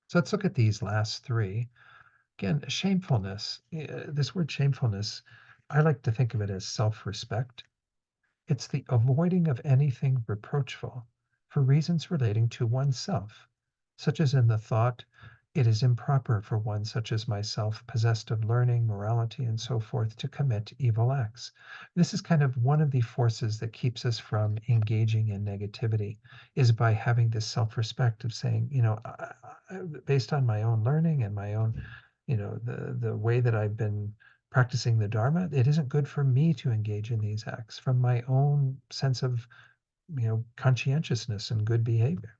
So let's look at these last three. Again, shamefulness. This word shamefulness, I like to think of it as self respect. It's the avoiding of anything reproachful for reasons relating to oneself, such as in the thought, it is improper for one such as myself, possessed of learning, morality, and so forth, to commit evil acts. This is kind of one of the forces that keeps us from engaging in negativity, is by having this self-respect of saying, based on my own learning and my own, the way that I've been practicing the Dharma, it isn't good for me to engage in these acts from my own sense of, conscientiousness and good behavior.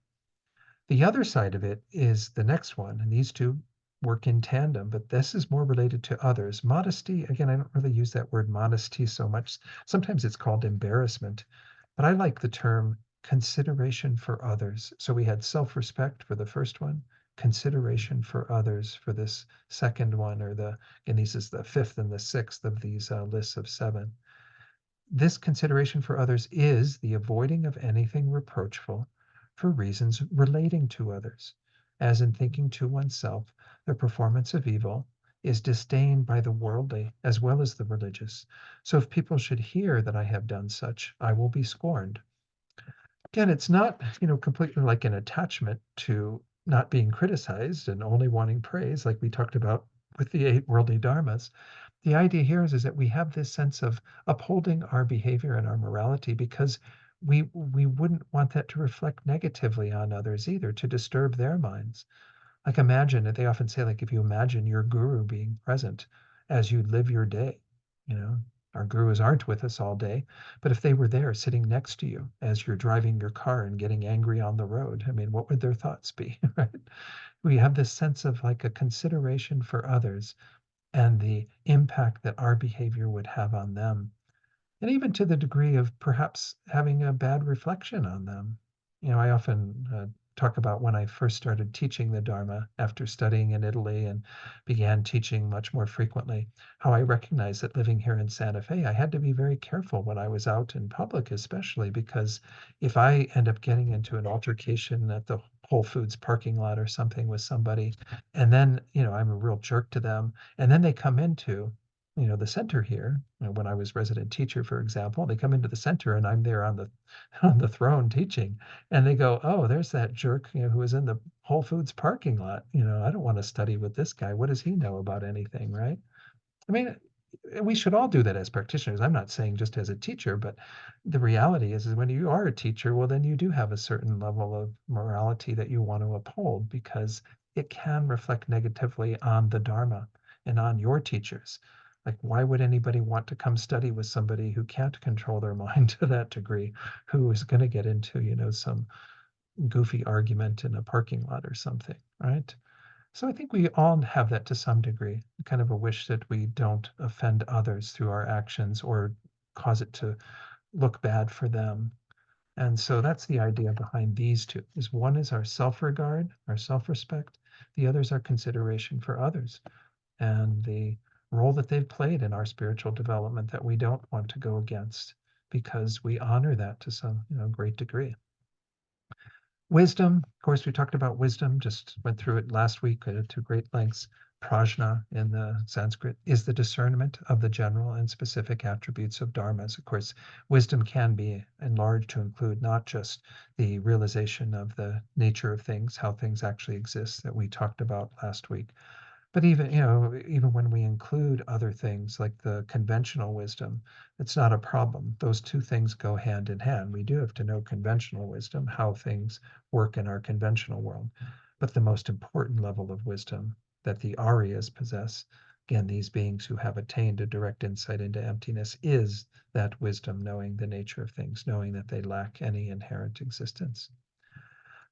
The other side of it is the next one, and these two work in tandem, but this is more related to others. Modesty, again, I don't really use that word modesty so much. Sometimes it's called embarrassment, but I like the term consideration for others. So we had self respect for the first one, consideration for others for this second one, and this is the fifth and the sixth of these lists of seven. This consideration for others is the avoiding of anything reproachful for reasons relating to others, as in thinking to oneself, the performance of evil is disdained by the worldly as well as the religious. So if people should hear that I have done such, I will be scorned. Again, it's not, completely like an attachment to not being criticized and only wanting praise, like we talked about with the eight worldly dharmas. The idea here is that we have this sense of upholding our behavior and our morality because we wouldn't want that to reflect negatively on others either, to disturb their minds. Like imagine, they often say, like if you imagine your guru being present as you live your day, you know, our gurus aren't with us all day, but if they were there sitting next to you as you're driving your car and getting angry on the road, I mean, what would their thoughts be, right? We have this sense of like a consideration for others and the impact that our behavior would have on them, and even to the degree of perhaps having a bad reflection on them. I often talk about when I first started teaching the Dharma after studying in Italy and began teaching much more frequently, how I recognized that living here in Santa Fe, I had to be very careful when I was out in public, especially because if I end up getting into an altercation at the Whole Foods parking lot or something with somebody, and then, I'm a real jerk to them, and then they come into the center here. When I was resident teacher, for example, they come into the center and I'm there on the on the throne teaching, and they go, "Oh, there's that jerk, who was in the Whole Foods parking lot. I don't want to study with this guy. What does he know about anything, right?" I mean, we should all do that as practitioners. I'm not saying just as a teacher, but the reality is when you are a teacher, well, then you do have a certain level of morality that you want to uphold because it can reflect negatively on the Dharma and on your teachers. Like, why would anybody want to come study with somebody who can't control their mind to that degree, who is going to get into, some goofy argument in a parking lot or something, right? So I think we all have that to some degree, kind of a wish that we don't offend others through our actions or cause it to look bad for them. And so that's the idea behind these two. Is one is our self-regard, our self-respect, the other is our consideration for others and the role that they've played in our spiritual development that we don't want to go against because we honor that to some, great degree. Wisdom, of course, we talked about wisdom, just went through it last week to great lengths. Prajna in the Sanskrit is the discernment of the general and specific attributes of dharmas. Of course, wisdom can be enlarged to include not just the realization of the nature of things, how things actually exist that we talked about last week, but even when we include other things like the conventional wisdom, it's not a problem. Those two things go hand in hand. We do have to know conventional wisdom, how things work in our conventional world. But the most important level of wisdom that the Aryas possess, again, these beings who have attained a direct insight into emptiness, is that wisdom, knowing the nature of things, knowing that they lack any inherent existence.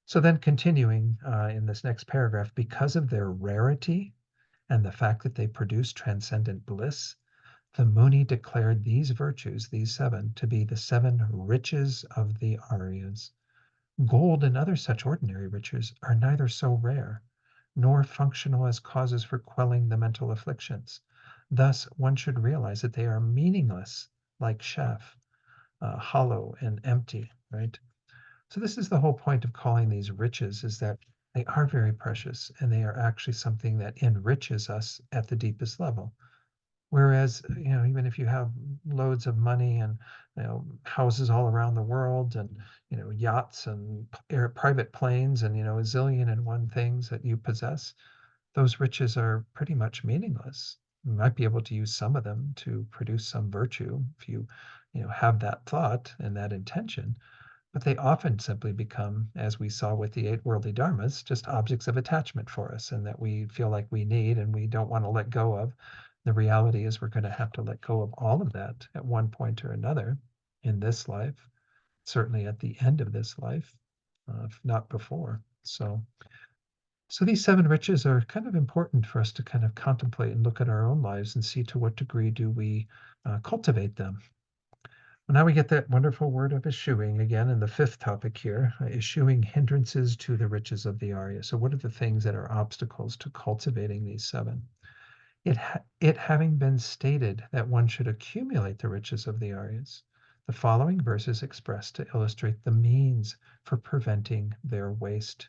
So then continuing in this next paragraph, because of their rarity, and the fact that they produce transcendent bliss, the Muni declared these virtues, these seven, to be the seven riches of the Aryas. Gold and other such ordinary riches are neither so rare nor functional as causes for quelling the mental afflictions. Thus, one should realize that they are meaningless, like chaff, hollow and empty, right? So this is the whole point of calling these riches, is that they are very precious and they are actually something that enriches us at the deepest level. Whereas, even if you have loads of money and, houses all around the world and, yachts and private planes and, a zillion and one things that you possess, those riches are pretty much meaningless. You might be able to use some of them to produce some virtue if you have that thought and that intention, but they often simply become, as we saw with the eight worldly dharmas, just objects of attachment for us and that we feel like we need and we don't want to let go of. The reality is we're going to have to let go of all of that at one point or another in this life, certainly at the end of this life, if not before. So these seven riches are kind of important for us to kind of contemplate and look at our own lives and see to what degree do we cultivate them. Well, now we get that wonderful word of eschewing again in the fifth topic here, eschewing hindrances to the riches of the Arya. So what are the things that are obstacles to cultivating these seven? It having been stated that one should accumulate the riches of the Aryas, the following verses express to illustrate the means for preventing their waste.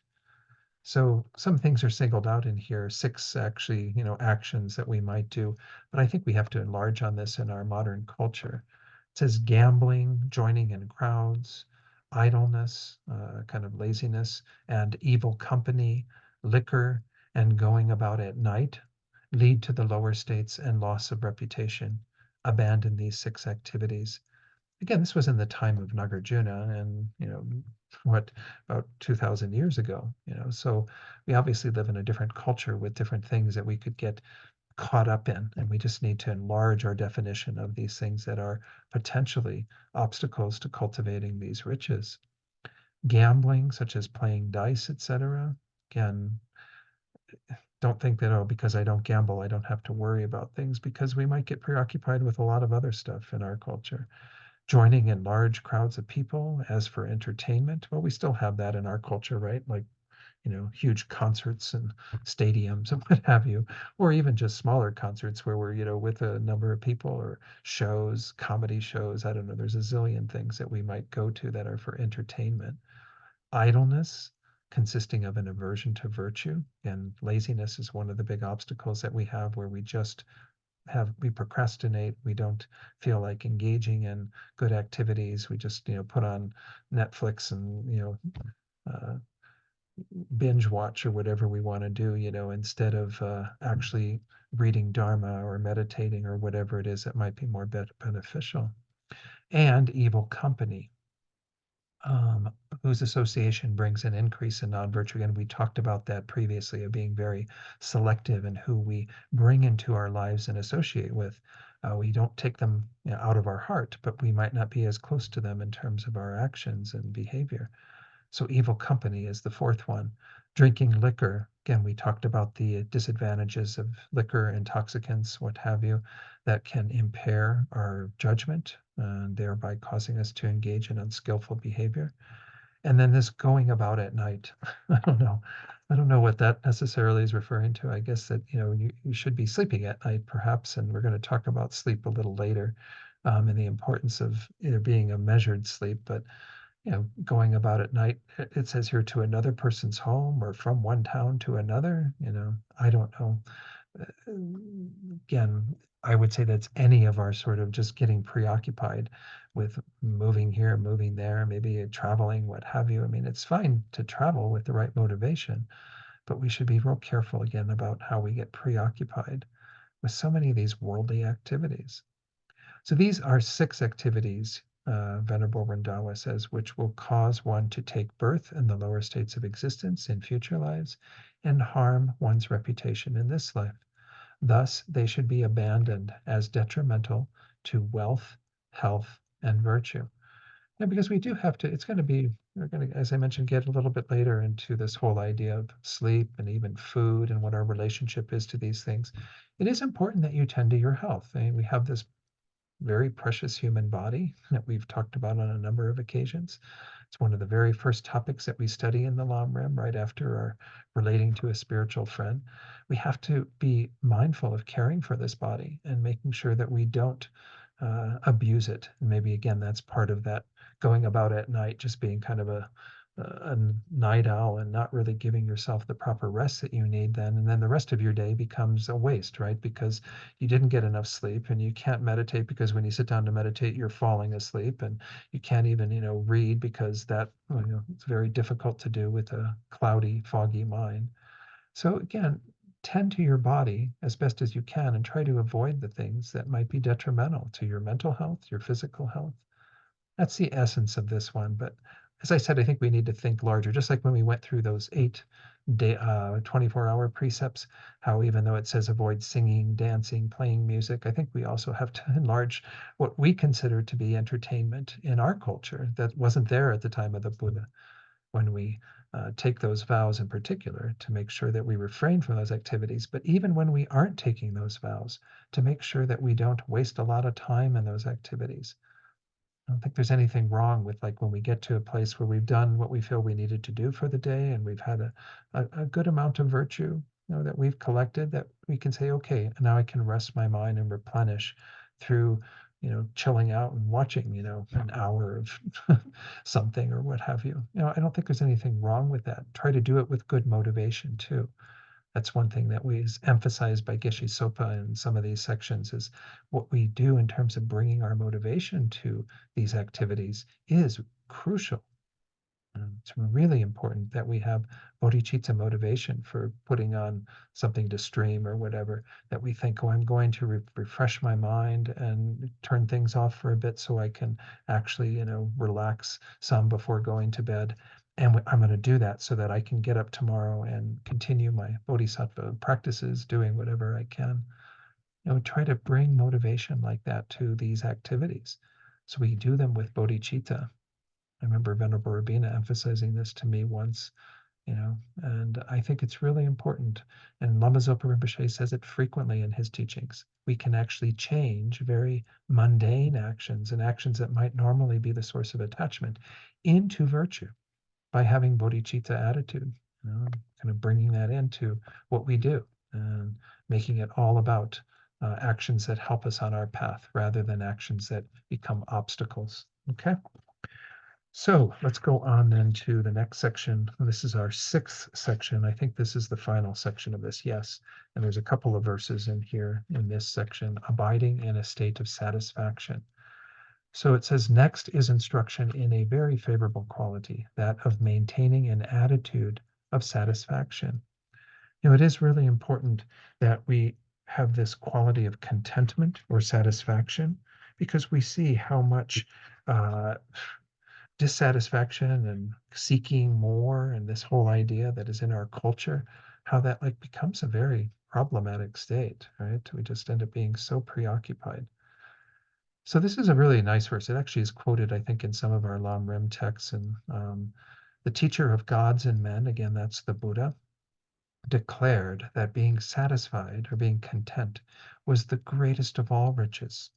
So some things are singled out in here, six actually, actions that we might do, but I think we have to enlarge on this in our modern culture. It says gambling, joining in crowds, idleness, kind of laziness, and evil company, liquor, and going about at night lead to the lower states and loss of reputation. Abandon these six activities. Again, this was in the time of Nagarjuna and, what, about 2000 years ago, so we obviously live in a different culture with different things that we could get caught up in. And we just need to enlarge our definition of these things that are potentially obstacles to cultivating these riches. Gambling, such as playing dice, etc. Again, don't think that, oh, because I don't gamble, I don't have to worry about things, because we might get preoccupied with a lot of other stuff in our culture. Joining in large crowds of people as for entertainment, well, we still have that in our culture, right? Like, huge concerts and stadiums and what have you, or even just smaller concerts where we're, with a number of people, or shows, comedy shows. I don't know. There's a zillion things that we might go to that are for entertainment. Idleness, consisting of an aversion to virtue. And laziness is one of the big obstacles that we have, where we procrastinate, we don't feel like engaging in good activities. We just, put on Netflix and, uh, binge watch or whatever we want to do, instead of actually reading Dharma or meditating or whatever it is that might be more beneficial. And evil company, um, whose association brings an increase in non-virtue. And we talked about that previously, of being very selective in who we bring into our lives and associate with. We don't take them, out of our heart, but we might not be as close to them in terms of our actions and behavior. So evil company is the fourth one. Drinking liquor. Again, we talked about the disadvantages of liquor, intoxicants, what have you, that can impair our judgment, thereby causing us to engage in unskillful behavior. And then this going about at night. I don't know. I don't know what that necessarily is referring to. I guess that, you should be sleeping at night, perhaps, and we're going to talk about sleep a little later, and the importance of there being a measured sleep. But going about at night, it says here, to another person's home or from one town to another, I don't know. Uh, Again, I would say that's any of our sort of just getting preoccupied with moving here, moving there, maybe traveling, what have you. I mean, it's fine to travel with the right motivation, but we should be real careful again about how we get preoccupied with so many of these worldly activities. So these are six activities, Venerable Randawa says, which will cause one to take birth in the lower states of existence in future lives and harm one's reputation in this life. Thus, they should be abandoned as detrimental to wealth, health, and virtue. Yeah, because we do have to, we're going to, as I mentioned, get a little bit later into this whole idea of sleep and even food and what our relationship is to these things. It is important that you tend to your health. I mean, we have this very precious human body that we've talked about on a number of occasions. It's one of the very first topics that we study in the Lam Rim right after our relating to a spiritual friend. We have to be mindful of caring for this body and making sure that we don't abuse it. And maybe again, that's part of that going about at night, just being kind of a night owl and not really giving yourself the proper rest that you need then. And then the rest of your day becomes a waste, right? Because you didn't get enough sleep and you can't meditate because when you sit down to meditate, you're falling asleep and you can't even, read because that, it's very difficult to do with a cloudy, foggy mind. So again, tend to your body as best as you can and try to avoid the things that might be detrimental to your mental health, your physical health. That's the essence of this one. But as I said, I think we need to think larger, just like when we went through those 24-hour precepts, how even though it says avoid singing, dancing, playing music, I think we also have to enlarge what we consider to be entertainment in our culture that wasn't there at the time of the Buddha. When we take those vows in particular, to make sure that we refrain from those activities. But even when we aren't taking those vows, to make sure that we don't waste a lot of time in those activities. I don't think there's anything wrong with like when we get to a place where we've done what we feel we needed to do for the day and we've had a good amount of virtue, that we've collected, that we can say, okay, now I can rest my mind and replenish through, chilling out and watching, an hour of something or what have you. I don't think there's anything wrong with that. Try to do it with good motivation too. That's one thing that was emphasized by Geshe Sopa in some of these sections is what we do in terms of bringing our motivation to these activities is crucial. It's really important that we have bodhicitta motivation for putting on something to stream or whatever, that we think, oh, I'm going to refresh my mind and turn things off for a bit so I can actually, relax some before going to bed. And I'm going to do that so that I can get up tomorrow and continue my bodhisattva practices, doing whatever I can. Try to bring motivation like that to these activities. So we do them with bodhicitta. I remember Venerable Rabina emphasizing this to me once, and I think it's really important. And Lama Zopa Rinpoche says it frequently in his teachings. We can actually change very mundane actions and actions that might normally be the source of attachment into virtue by having bodhicitta attitude, kind of bringing that into what we do and making it all about actions that help us on our path rather than actions that become obstacles. Okay. So let's go on then to the next section. This is our sixth section. I think this is the final section of this, yes. And there's a couple of verses in here in this section, abiding in a state of satisfaction. So it says, next is instruction in a very favorable quality, that of maintaining an attitude of satisfaction. It is really important that we have this quality of contentment or satisfaction because we see how much dissatisfaction and seeking more and this whole idea that is in our culture, how that like becomes a very problematic state, right? We just end up being so preoccupied. So this is a really nice verse. It actually is quoted, I think, in some of our Lam Rim texts. And the teacher of gods and men, again, that's the Buddha, declared that being satisfied or being content was the greatest of all riches.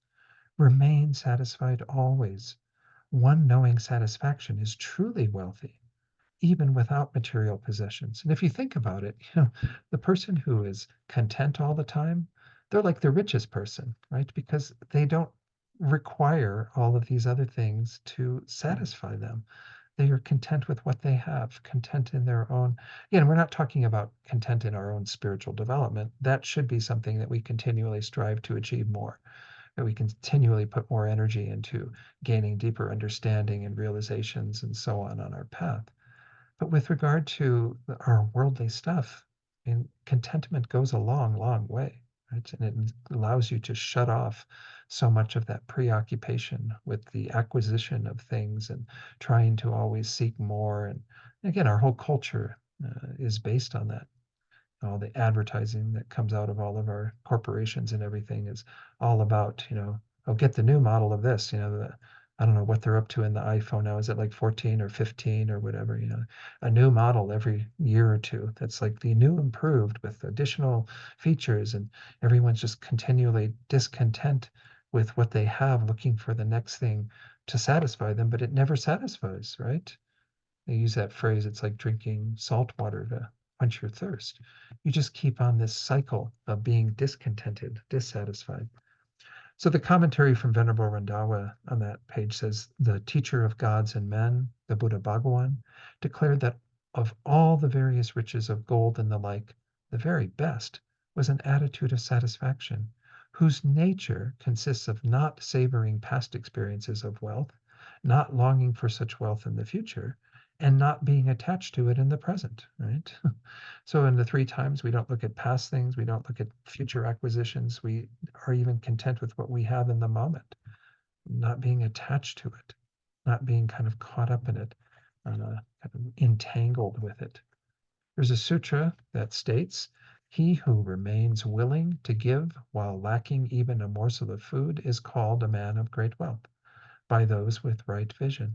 Remain satisfied always. One knowing satisfaction is truly wealthy, even without material possessions. And if you think about it, the person who is content all the time, they're like the richest person, right? Because they don't require all of these other things to satisfy them. They are content with what they have, content in their own. Again, we're not talking about content in our own spiritual development. That should be something that we continually strive to achieve more, that we continually put more energy into gaining deeper understanding and realizations and so on our path. But with regard to our worldly stuff, contentment goes a long, long way, right? And it allows you to shut off so much of that preoccupation with the acquisition of things and trying to always seek more. And again, our whole culture is based on that. All the advertising that comes out of all of our corporations and everything is all about, oh, get the new model of this, I don't know what they're up to in the iPhone now. Is it like 14 or 15 or whatever, a new model every year or two that's like the new improved with additional features, and everyone's just continually discontent with what they have, looking for the next thing to satisfy them, but it never satisfies, right? They use that phrase, it's like drinking salt water to quench your thirst. You just keep on this cycle of being discontented, dissatisfied. So the commentary from Venerable Randawa on that page says the teacher of gods and men, the Buddha Bhagawan, declared that of all the various riches of gold and the like, the very best was an attitude of satisfaction, whose nature consists of not savoring past experiences of wealth, not longing for such wealth in the future, and not being attached to it in the present, right? So in the three times, we don't look at past things, we don't look at future acquisitions, we are even content with what we have in the moment, not being attached to it, not being kind of caught up in it, kind of entangled with it. There's a sutra that states, he who remains willing to give while lacking even a morsel of food is called a man of great wealth by those with right vision.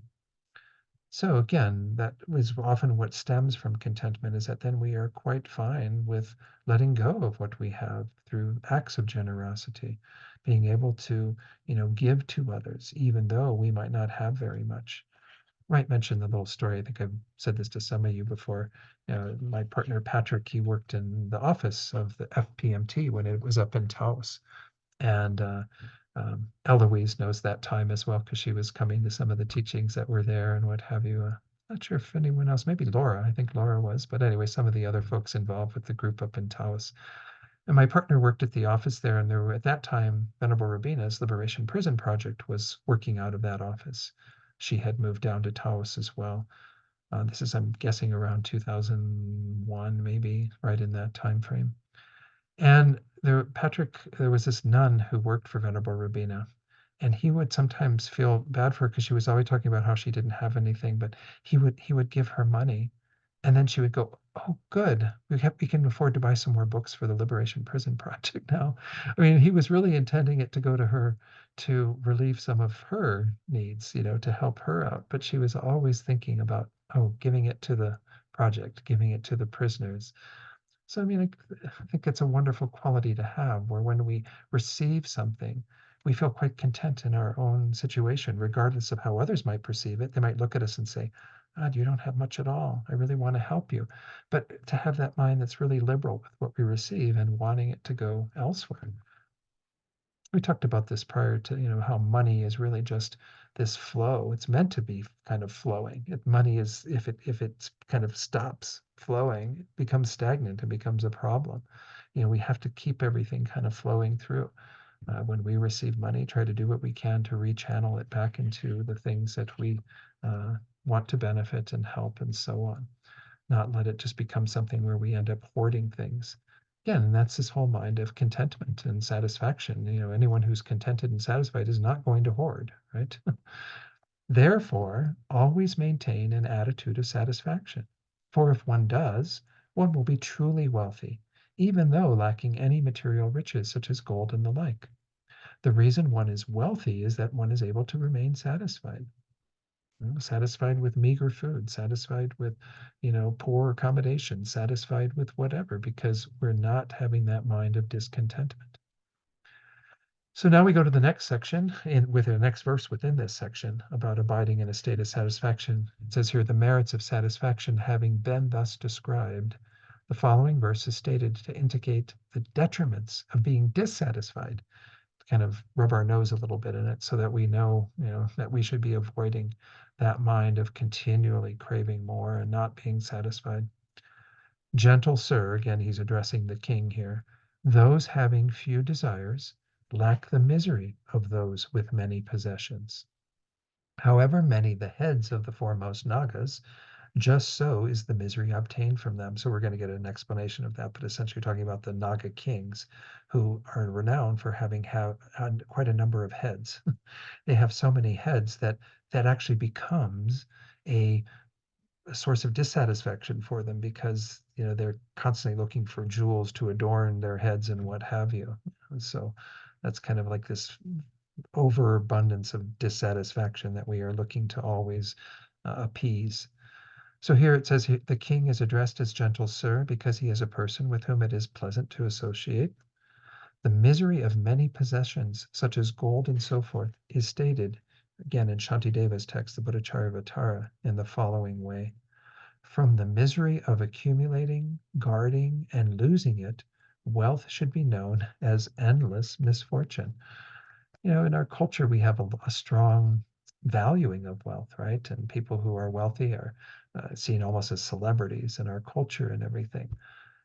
So again, that is often what stems from contentment, is that then we are quite fine with letting go of what we have through acts of generosity, being able to, give to others, even though we might not have very much. I might mention the little story. I think I've said this to some of you before. My partner Patrick, he worked in the office of the FPMT when it was up in Taos, and Eloise knows that time as well because she was coming to some of the teachings that were there and what have you. Not sure if anyone else, maybe Laura, I think Laura was, but anyway, some of the other folks involved with the group up in Taos. And my partner worked at the office there, and there were, at that time, Venerable Rabina's Liberation Prison Project was working out of that office. She had moved down to Taos as well. This is, I'm guessing, around 2001, maybe, right in that time frame. And there was this nun who worked for Venerable Rabina, and he would sometimes feel bad for her because she was always talking about how she didn't have anything, but he would give her money, and then she would go, "Oh, good, we can afford to buy some more books for the Liberation Prison Project now." I mean, he was really intending it to go to her to relieve some of her needs, to help her out, but she was always thinking about, oh, giving it to the project, giving it to the prisoners. So, I mean, I think it's a wonderful quality to have where when we receive something, we feel quite content in our own situation, regardless of how others might perceive it. They might look at us and say, God, you don't have much at all. I really want to help you. But to have that mind that's really liberal with what we receive and wanting it to go elsewhere. We talked about this prior to, how money is really just this flow. It's meant to be kind of flowing. Money is, if it's kind of stops flowing, it becomes stagnant and becomes a problem. We have to keep everything kind of flowing through. When we receive money, try to do what we can to rechannel it back into the things that we want to benefit and help and so on. Not let it just become something where we end up hoarding things. Again, and that's this whole mind of contentment and satisfaction. Anyone who's contented and satisfied is not going to hoard, right? Therefore, always maintain an attitude of satisfaction. For if one does, one will be truly wealthy, even though lacking any material riches such as gold and the like. The reason one is wealthy is that one is able to remain satisfied. Satisfied with meager food, satisfied with, poor accommodation, satisfied with whatever, because we're not having that mind of discontentment. So now we go to the next section with the next verse within this section about abiding in a state of satisfaction. It says here, the merits of satisfaction having been thus described, the following verse is stated to indicate the detriments of being dissatisfied, kind of rub our nose a little bit in it so that we know, that we should be avoiding that mind of continually craving more and not being satisfied. Gentle sir, again, he's addressing the king here, those having few desires lack the misery of those with many possessions. However many the heads of the foremost Nagas, just so is the misery obtained from them. So we're going to get an explanation of that, but essentially talking about the Naga kings who are renowned for having had quite a number of heads. They have so many heads that actually becomes a source of dissatisfaction for them because they're constantly looking for jewels to adorn their heads and what have you. So that's kind of like this overabundance of dissatisfaction that we are looking to always appease. So here it says the king is addressed as gentle sir because he is a person with whom it is pleasant to associate. The misery of many possessions, such as gold and so forth, is stated, again in Shantideva's text, the Buddhacharyavatara, in the following way. From the misery of accumulating, guarding, and losing it, wealth should be known as endless misfortune. In our culture, we have a strong valuing of wealth, right? And people who are wealthy are seen almost as celebrities in our culture and everything.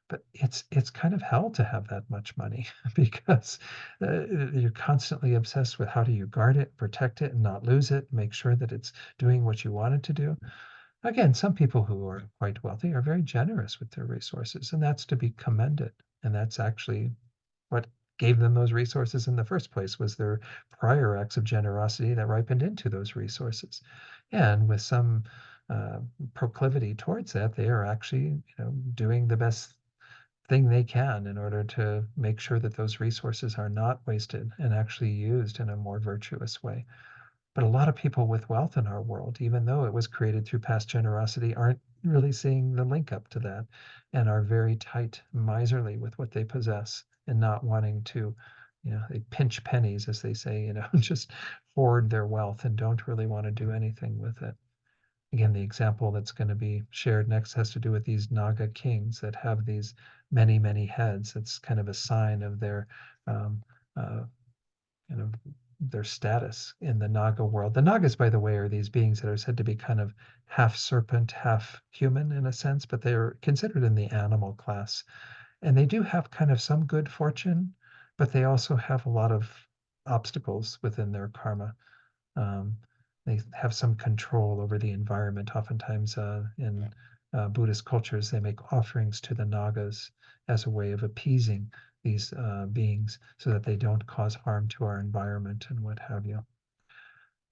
But it's kind of hell to have that much money because you're constantly obsessed with how do you guard it, protect it, and not lose it, make sure that it's doing what you want it to do. Again, some people who are quite wealthy are very generous with their resources, and that's to be commended. And that's actually what gave them those resources in the first place, was their prior acts of generosity that ripened into those resources. And with some proclivity towards that, they are actually, doing the best thing they can in order to make sure that those resources are not wasted and actually used in a more virtuous way. But a lot of people with wealth in our world, even though it was created through past generosity, aren't really seeing the link up to that and are very tight, miserly with what they possess and not wanting to, they pinch pennies, as they say, just hoard their wealth and don't really want to do anything with it. Again, the example that's going to be shared next has to do with these Naga kings that have these many, many heads. It's kind of a sign of their um, uh, you know, their status in the Naga world. The Nagas, by the way, are these beings that are said to be kind of half serpent, half human in a sense, but they're considered in the animal class. And they do have kind of some good fortune, but they also have a lot of obstacles within their karma. Um, they have some control over the environment. Oftentimes, in Buddhist cultures, they make offerings to the Nagas as a way of appeasing these beings so that they don't cause harm to our environment and what have you.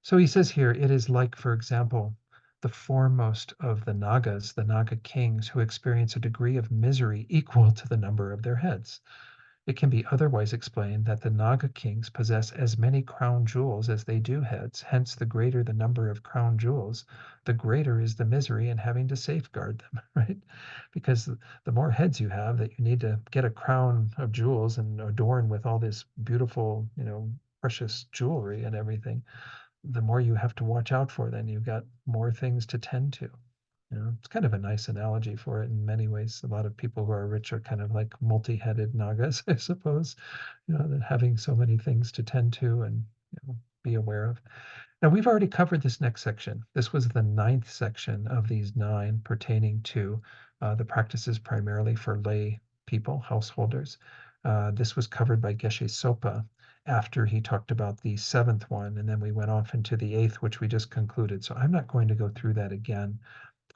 So he says here, it is like, for example, the foremost of the Nagas, the Naga kings, who experience a degree of misery equal to the number of their heads. It can be otherwise explained that the Naga kings possess as many crown jewels as they do heads. Hence, the greater the number of crown jewels, the greater is the misery in having to safeguard them, right? Because the more heads you have that you need to get a crown of jewels and adorn with all this beautiful, precious jewelry and everything, the more you have to watch out for, then you've got more things to tend to. It's kind of a nice analogy for it in many ways. A lot of people who are rich are kind of like multi-headed nagas, I suppose, that having so many things to tend to and be aware of. Now, we've already covered this next section. This was the 9th section of these 9 pertaining to the practices primarily for lay people, householders. This was covered by Geshe Sopa after he talked about the 7th one, and then we went off into the 8th, which we just concluded. So I'm not going to go through that again.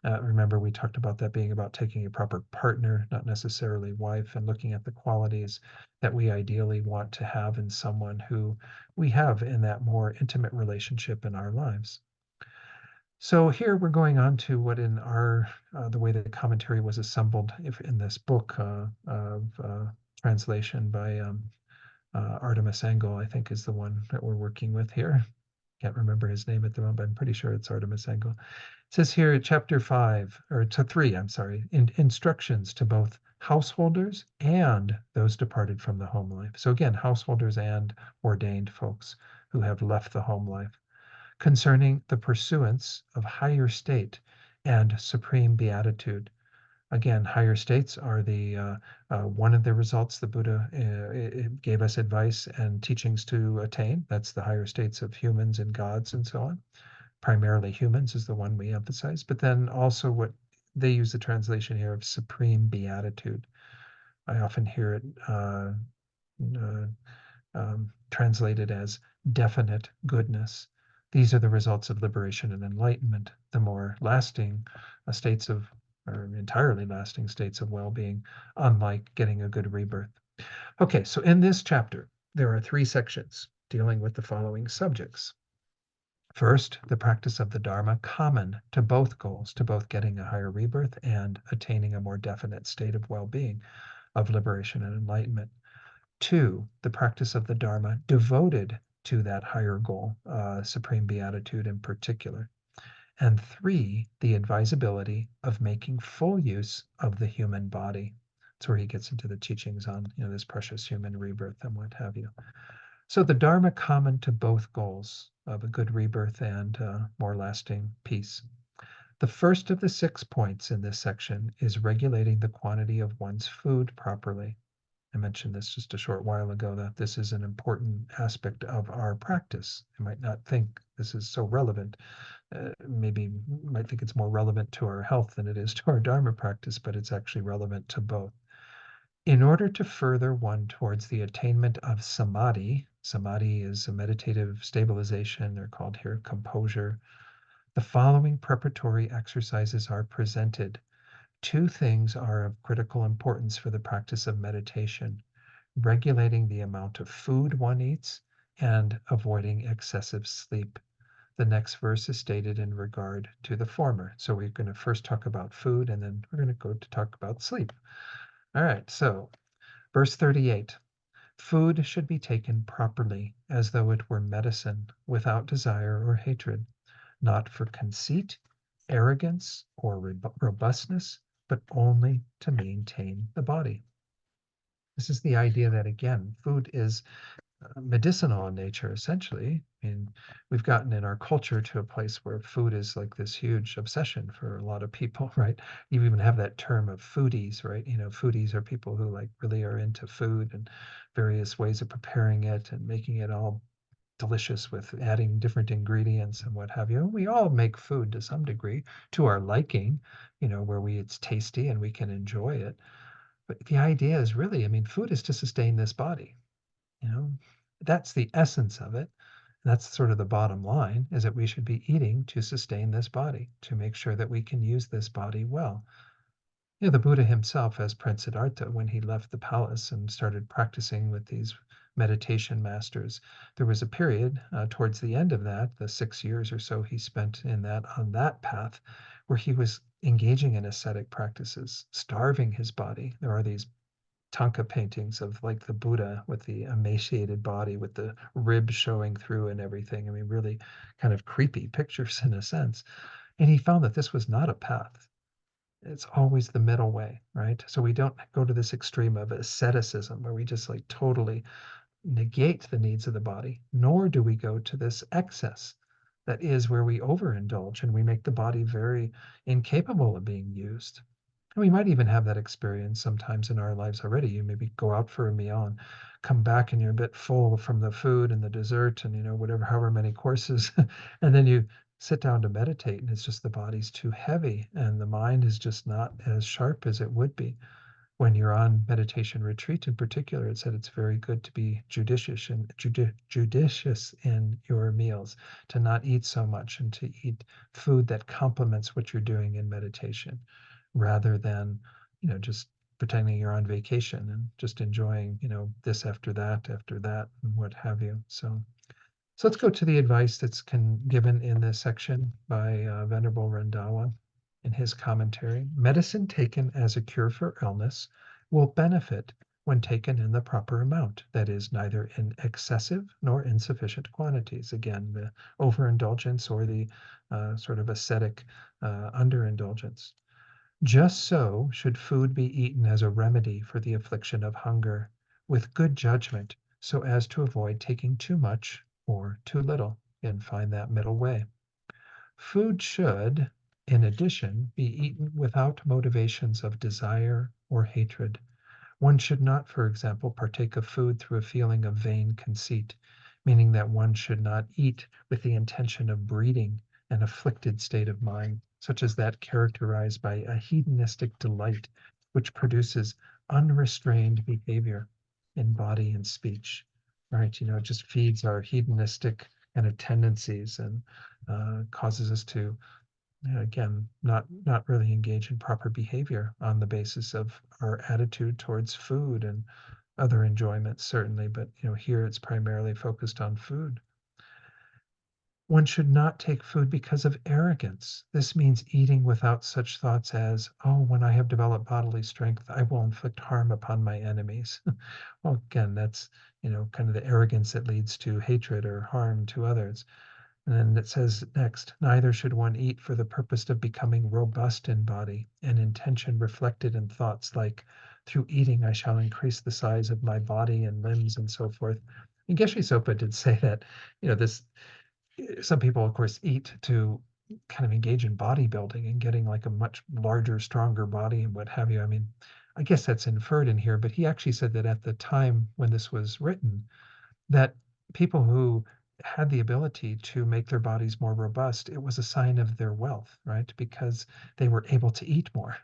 Remember, we talked about that being about taking a proper partner, not necessarily wife, and looking at the qualities that we ideally want to have in someone who we have in that more intimate relationship in our lives. So here we're going on to what in our the way that the commentary was assembled if in this book of translation by Artemis Engel, I think is the one that we're working with here. Can't remember his name at the moment, but I'm pretty sure it's Artemis Engel. It says here, chapter 5, or to 3, I'm sorry, instructions to both householders and those departed from the home life. So again, householders and ordained folks who have left the home life concerning the pursuance of higher state and supreme beatitude. Again, higher states are the one of the results the Buddha gave us advice and teachings to attain. That's the higher states of humans and gods and so on. Primarily humans is the one we emphasize, but then also what they use the translation here of supreme beatitude. I often hear it uh, translated as definite goodness. These are the results of liberation and enlightenment, the more lasting states of, or entirely lasting states of well being, unlike getting a good rebirth. Okay, so in this chapter, there are 3 sections dealing with the following subjects. First, the practice of the Dharma common to both goals, to both getting a higher rebirth and attaining a more definite state of well being, of liberation and enlightenment. 2, the practice of the Dharma devoted to that higher goal, supreme beatitude in particular. And 3, the advisability of making full use of the human body. It's where he gets into the teachings on, this precious human rebirth and what have you. So the Dharma common to both goals of a good rebirth and more lasting peace. The first of the 6 points in this section is regulating the quantity of one's food properly. I mentioned this just a short while ago, that this is an important aspect of our practice. You might not think this is so relevant. Maybe you might think it's more relevant to our health than it is to our Dharma practice, but it's actually relevant to both. In order to further one towards the attainment of samadhi, samadhi is a meditative stabilization, they're called here composure, the following preparatory exercises are presented. 2 things are of critical importance for the practice of meditation: regulating the amount of food one eats and avoiding excessive sleep. The next verse is stated in regard to the former. So we're going to first talk about food, and then we're going to go to talk about sleep. All right, so verse 38. Food should be taken properly, as though it were medicine, without desire or hatred, not for conceit, arrogance, or robustness, but only to maintain the body. This is the idea that, again, food is medicinal in nature, essentially. I mean, we've gotten in our culture to a place where food is like this huge obsession for a lot of people, right? You even have that term of foodies, right? Foodies are people who like really are into food and various ways of preparing it and making it all delicious with adding different ingredients and what have you. We all make food to some degree to our liking, where it's tasty and we can enjoy it. But the idea is really, I mean, food is to sustain this body. You know, that's the essence of it. That's sort of the bottom line, is that we should be eating to sustain this body, to make sure that we can use this body well. The Buddha himself, as Prince Siddhartha, when he left the palace and started practicing with these meditation masters, there was a period towards the end of that, the 6 years or so he spent in that on that path, where he was engaging in ascetic practices, starving his body. There are these Tanka paintings of like the Buddha with the emaciated body with the ribs showing through and everything. I mean, really kind of creepy pictures in a sense. And he found that this was not a path. It's always the middle way, right? So we don't go to this extreme of asceticism where we just like totally negate the needs of the body, nor do we go to this excess that is where we overindulge and we make the body very incapable of being used. And we might even have that experience sometimes in our lives already. You maybe go out for a meal and come back and you're a bit full from the food and the dessert and whatever, however many courses, and then you sit down to meditate and it's just the body's too heavy and the mind is just not as sharp as it would be. When you're on meditation retreat in particular, it said it's very good to be judicious in your meals, to not eat so much and to eat food that complements what you're doing in meditation, rather than just pretending you're on vacation and just enjoying this after that and what have you. So let's go to the advice that's given in this section by Venerable Rendawa in his commentary. Medicine taken as a cure for illness will benefit when taken in the proper amount, that is, neither in excessive nor insufficient quantities. Again, the overindulgence or the sort of ascetic underindulgence. Just so should food be eaten as a remedy for the affliction of hunger, with good judgment, so as to avoid taking too much or too little, and find that middle way. Food should, in addition, be eaten without motivations of desire or hatred. One should not, for example, partake of food through a feeling of vain conceit, meaning that one should not eat with the intention of breeding an afflicted state of mind, such as that characterized by a hedonistic delight, which produces unrestrained behavior in body and speech. Right? It just feeds our hedonistic kind of tendencies and causes us to again not really engage in proper behavior on the basis of our attitude towards food and other enjoyments, certainly, but here it's primarily focused on food. One should not take food because of arrogance. This means eating without such thoughts as, oh, when I have developed bodily strength, I will inflict harm upon my enemies. Well, again, that's kind of the arrogance that leads to hatred or harm to others. And then it says next, neither should one eat for the purpose of becoming robust in body, an intention reflected in thoughts like, Through eating, I shall increase the size of my body and limbs and so forth. And Geshe Sopa did say that, this some people, of course, eat to kind of engage in bodybuilding and getting like a much larger, stronger body and what have you. I mean, I guess that's inferred in here, but he actually said that at the time when this was written, that people who had the ability to make their bodies more robust, it was a sign of their wealth, right? Because they were able to eat more.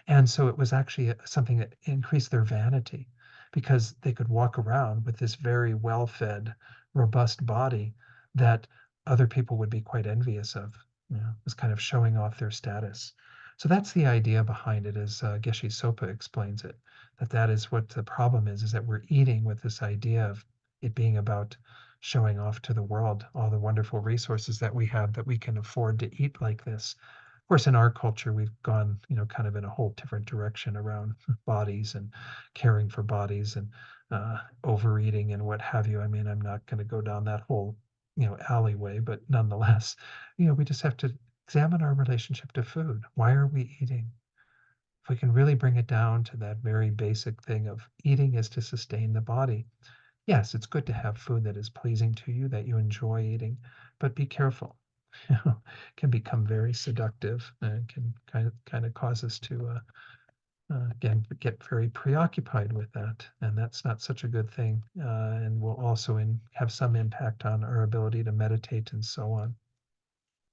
And so it was actually something that increased their vanity because they could walk around with this very well fed, robust body that other people would be quite envious of. It was kind of showing off their status. So that's the idea behind it, as Geshe Sopa explains it, that is what the problem is that we're eating with this idea of it being about showing off to the world all the wonderful resources that we have that we can afford to eat like this. Of course, in our culture, we've gone, kind of in a whole different direction around bodies and caring for bodies and overeating and what have you. I mean, I'm not going to go down that whole, alleyway, but nonetheless, we just have to examine our relationship to food. Why are we eating? If we can really bring it down to that very basic thing of eating is to sustain the body. Yes, it's good to have food that is pleasing to you, that you enjoy eating, but be careful. Can become very seductive and can kind of cause us to again get very preoccupied with that, and that's not such a good thing, and will also have some impact on our ability to meditate and so on.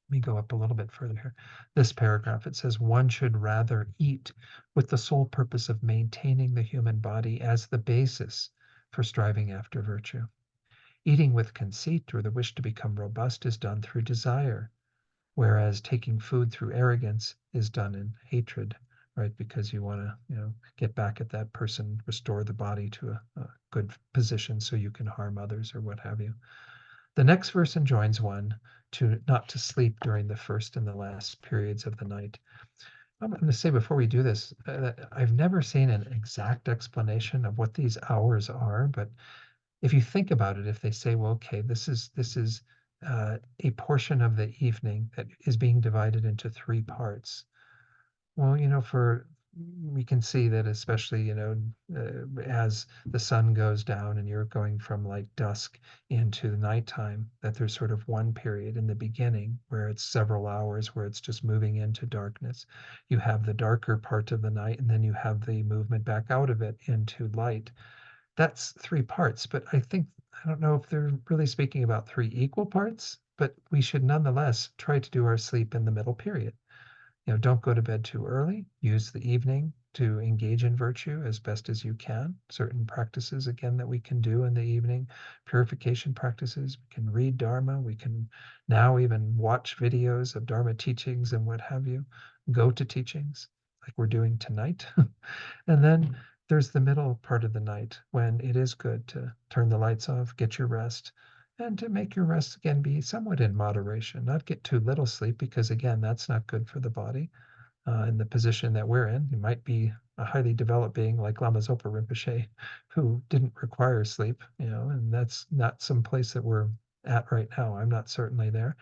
Let me go up a little bit further here. This paragraph, it says, one should rather eat with the sole purpose of maintaining the human body as the basis for striving after virtue. Eating with conceit or the wish to become robust is done through desire, whereas taking food through arrogance is done in hatred, right? Because you want to, get back at that person, restore the body to a good position so you can harm others or what have you. The next verse enjoins one to not to sleep during the first and the last periods of the night. I'm going to say before we do this, I've never seen an exact explanation of what these hours are, but if you think about it, if they say, well, okay, this is a portion of the evening that is being divided into three parts. Well, for we can see that especially, as the sun goes down and you're going from like dusk into the nighttime, that there's sort of one period in the beginning where it's several hours where it's just moving into darkness. You have the darker part of the night, and then you have the movement back out of it into light. That's three parts, but I don't know if they're really speaking about three equal parts, but we should nonetheless try to do our sleep in the middle period. Don't go to bed too early. Use the evening to engage in virtue as best as you can. Certain practices, again, that we can do in the evening, purification practices. We can read Dharma. We can now even watch videos of Dharma teachings and what have you. Go to teachings like we're doing tonight. And then there's the middle part of the night when it is good to turn the lights off, get your rest, and to make your rest again be somewhat in moderation, not get too little sleep, because again, that's not good for the body. In the position that we're in, you might be a highly developed being like Lama Zopa Rinpoche, who didn't require sleep, and that's not some place that we're at right now. I'm not certainly there.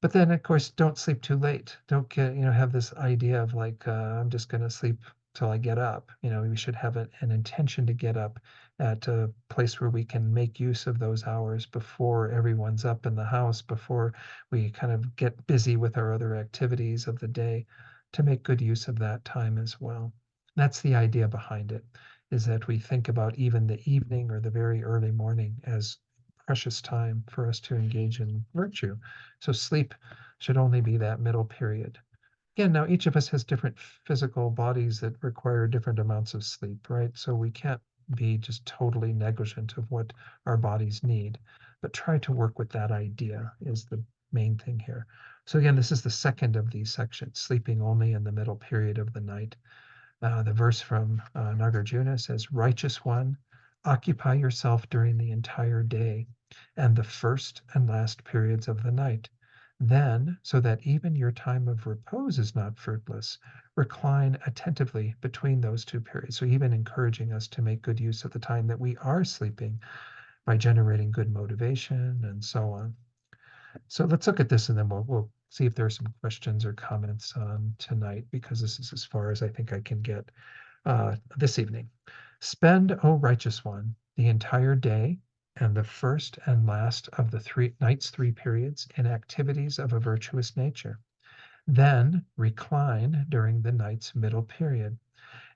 But then, of course, don't sleep too late. Don't get, have this idea of like, I'm just going to sleep till I get up. We should have an intention to get up at a place where we can make use of those hours before everyone's up in the house, before we kind of get busy with our other activities of the day, to make good use of that time as well. That's the idea behind it, is that we think about even the evening or the very early morning as precious time for us to engage in virtue. So sleep should only be that middle period. Again, now each of us has different physical bodies that require different amounts of sleep, right? So we can't be just totally negligent of what our bodies need, but try to work with that idea is the main thing here. So again, this is the second of these sections, sleeping only in the middle period of the night. The verse from Nagarjuna says, righteous one, occupy yourself during the entire day and the first and last periods of the night. Then, so that even your time of repose is not fruitless, recline attentively between those two periods. So, even encouraging us to make good use of the time that we are sleeping by generating good motivation and so on. So, let's look at this and then we'll see if there are some questions or comments tonight, because this is as far as I think I can get. this evening. Spend, O righteous one, the entire day and the first and last of the night's 3 periods in activities of a virtuous nature. Then recline during the night's middle period.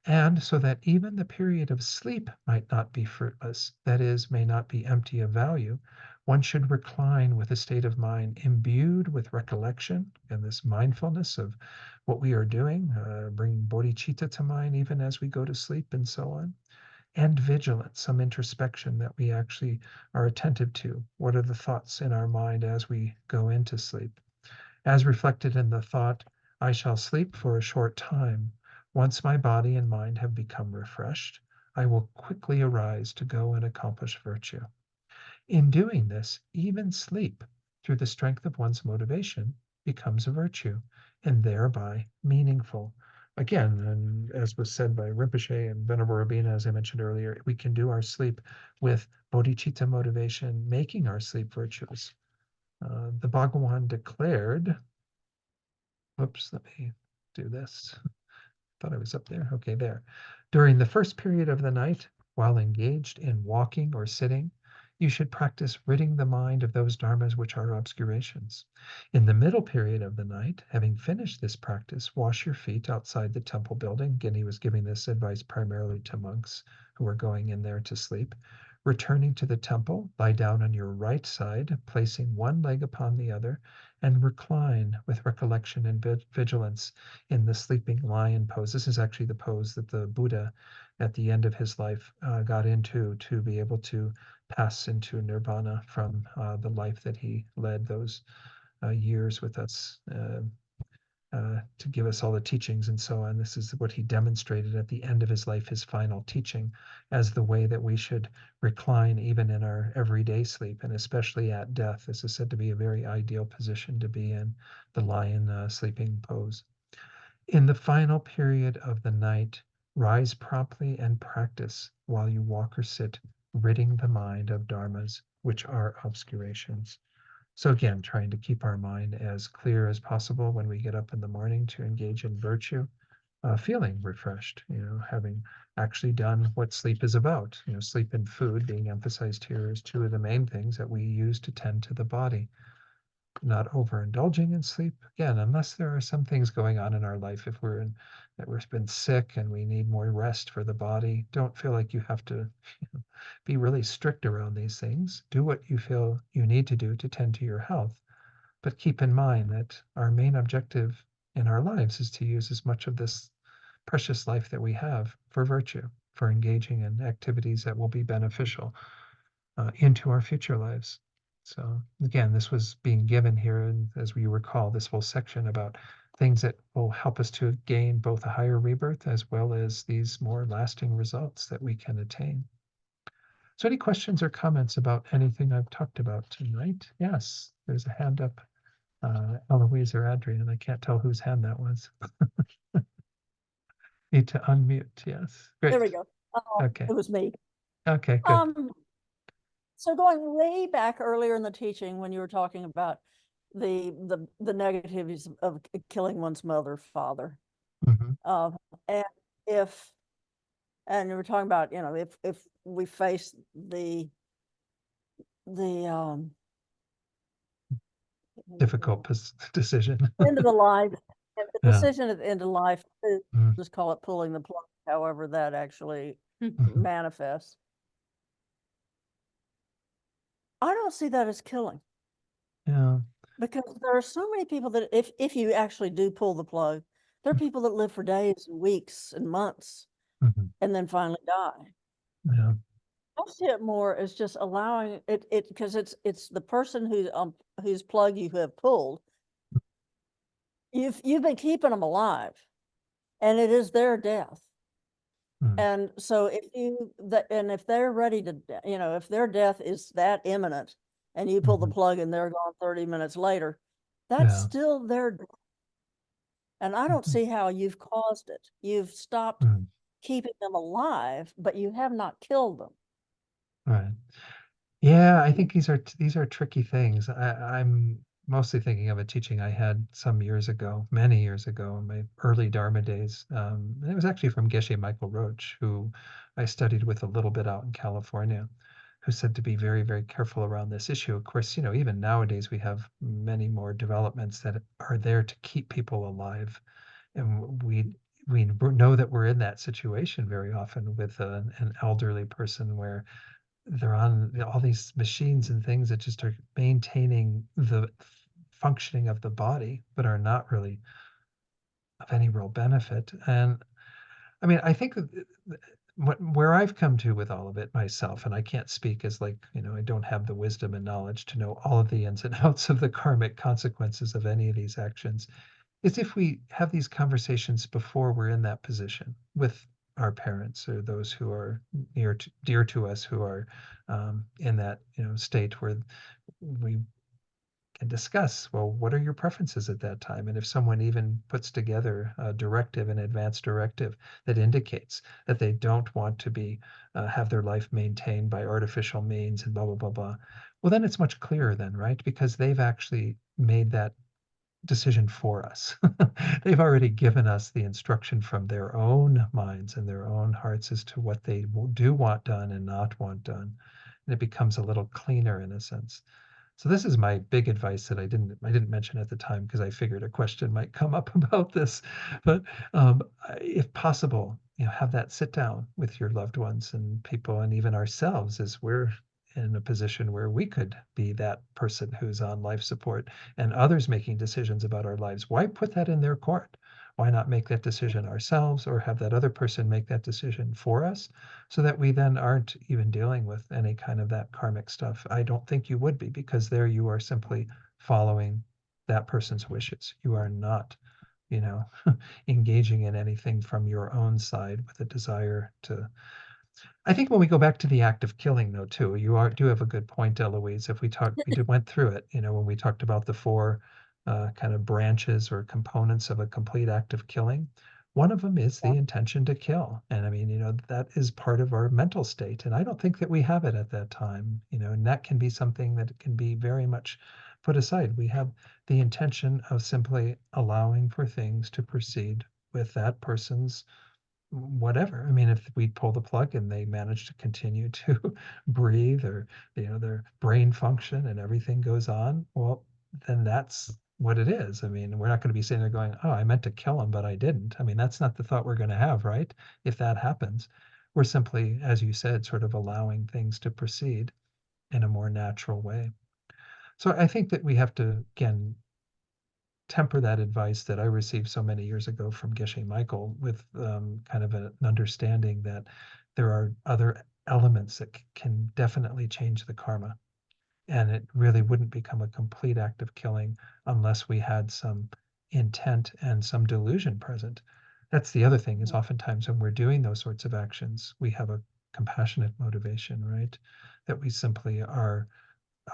And so that even the period of sleep might not be fruitless, that is, may not be empty of value, one should recline with a state of mind imbued with recollection and this mindfulness of what we are doing, bringing bodhicitta to mind even as we go to sleep and so on, and vigilance, some introspection that we actually are attentive to. What are the thoughts in our mind as we go into sleep? As reflected in the thought, I shall sleep for a short time. Once my body and mind have become refreshed, I will quickly arise to go and accomplish virtue. In doing this, even sleep, through the strength of one's motivation, becomes a virtue and thereby meaningful. Again, and as was said by Rinpoche and Venerable Rabina, as I mentioned earlier, we can do our sleep with bodhicitta motivation, making our sleep virtuous. The Bhagawan declared, whoops, let me do this. Thought I was up there. Okay, there. During the first period of the night, while engaged in walking or sitting, you should practice ridding the mind of those dharmas which are obscurations. In the middle period of the night, having finished this practice, wash your feet outside the temple building. Again, he was giving this advice primarily to monks who were going in there to sleep. Returning to the temple, lie down on your right side, placing one leg upon the other, and recline with recollection and vigilance in the sleeping lion pose. This is actually the pose that the Buddha at the end of his life got into to be able to pass into nirvana from the life that he led those years with us. To give us all the teachings and so on. This is what he demonstrated at the end of his life, his final teaching, as the way that we should recline even in our everyday sleep, and especially at death. This is said to be a very ideal position to be in, the lion sleeping pose. In the final period of the night, rise promptly and practice while you walk or sit, ridding the mind of dharmas, which are obscurations. So again, trying to keep our mind as clear as possible when we get up in the morning to engage in virtue, feeling refreshed, having actually done what sleep is about. Sleep and food being emphasized here as two of the main things that we use to tend to the body. Not overindulging in sleep, again, unless there are some things going on in our life. If we've been sick and we need more rest for the body, don't feel like you have to be really strict around these things. Do what you feel you need to do to tend to your health. But keep in mind that our main objective in our lives is to use as much of this precious life that we have for virtue, for engaging in activities that will be beneficial into our future lives. So again, this was being given here, and as we recall, this whole section about things that will help us to gain both a higher rebirth as well as these more lasting results that we can attain. So any questions or comments about anything I've talked about tonight? Yes, there's a hand up, Eloise or Adrian. I can't tell whose hand that was. Need to unmute, yes. There we Great. go. Okay. It was me. Okay, good. So going way back earlier in the teaching when you were talking about the negatives of killing one's mother, father, Mhm. and if and you were talking about, if we face the Difficult decision. end of the life, and the Yeah. decision at the end of life, Mhm. just call it pulling the plug, however that actually Mhm. manifests. I don't see that as killing, Yeah. because there are so many people that if you actually do pull the plug, there are people that live for days and weeks and months Mhm. and then finally die. Yeah. I see it more as just allowing it because it's the person whose plug you have pulled. You've been keeping them alive, and it is their death. Mhm. And so if they're ready to, if their death is that imminent and you pull the Mhm. plug and they're gone 30 minutes later, that's Yeah. still their death. And I don't Mhm. see how you've caused it. You've stopped Mhm. keeping them alive, but you have not killed them. Right. Yeah, I think these are tricky things. I'm mostly thinking of a teaching I had some years ago, many years ago, in my early Dharma days. And it was actually from Geshe Michael Roach, who I studied with a little bit out in California, who said to be very, very careful around this issue. Of course, even nowadays we have many more developments that are there to keep people alive, and we know that we're in that situation very often with an elderly person where they're on all these machines and things that just are maintaining the functioning of the body, but are not really of any real benefit. And I mean, I think that where I've come to with all of it myself, and I can't speak as like, I don't have the wisdom and knowledge to know all of the ins and outs of the karmic consequences of any of these actions, is if we have these conversations before we're in that position with our parents or those who are dear to us who are in that state where we can discuss, well, what are your preferences at that time? And if someone even puts together a directive, an advance directive that indicates that they don't want to be have their life maintained by artificial means and blah blah blah blah, well, then it's much clearer then, right? Because they've actually made that decision for us. They've already given us the instruction from their own minds and their own hearts as to what they do want done and not want done. And it becomes a little cleaner in a sense. So this is my big advice that I didn't mention at the time because I figured a question might come up about this. But if possible, have that sit down with your loved ones and people and even ourselves as we're in a position where we could be that person who's on life support and others making decisions about our lives. Why put that in their court? Why not make that decision ourselves or have that other person make that decision for us so that we then aren't even dealing with any kind of that karmic stuff? I don't think you would be because there you are simply following that person's wishes. You are not, you know, engaging in anything from your own side with a desire to. I think when we go back to the act of killing, though, too, do have a good point, Eloise. If went through it, when we talked about the four kind of branches or components of a complete act of killing, one of them is Yeah. the intention to kill. And I mean, that is part of our mental state. And I don't think that we have it at that time, and that can be something that can be very much put aside. We have the intention of simply allowing for things to proceed with that person's whatever. I mean, if we pull the plug and they manage to continue to breathe or, their brain function and everything goes on, well, then that's what it is. I mean, we're not going to be sitting there going, oh, I meant to kill him, but I didn't. I mean, that's not the thought we're going to have, right? If that happens, we're simply, as you said, sort of allowing things to proceed in a more natural way. So I think that we have to, again, temper that advice that I received so many years ago from Geshe Michael with kind of an understanding that there are other elements that can definitely change the karma. And it really wouldn't become a complete act of killing unless we had some intent and some delusion present. That's the other thing is oftentimes when we're doing those sorts of actions, we have a compassionate motivation, right? That we simply are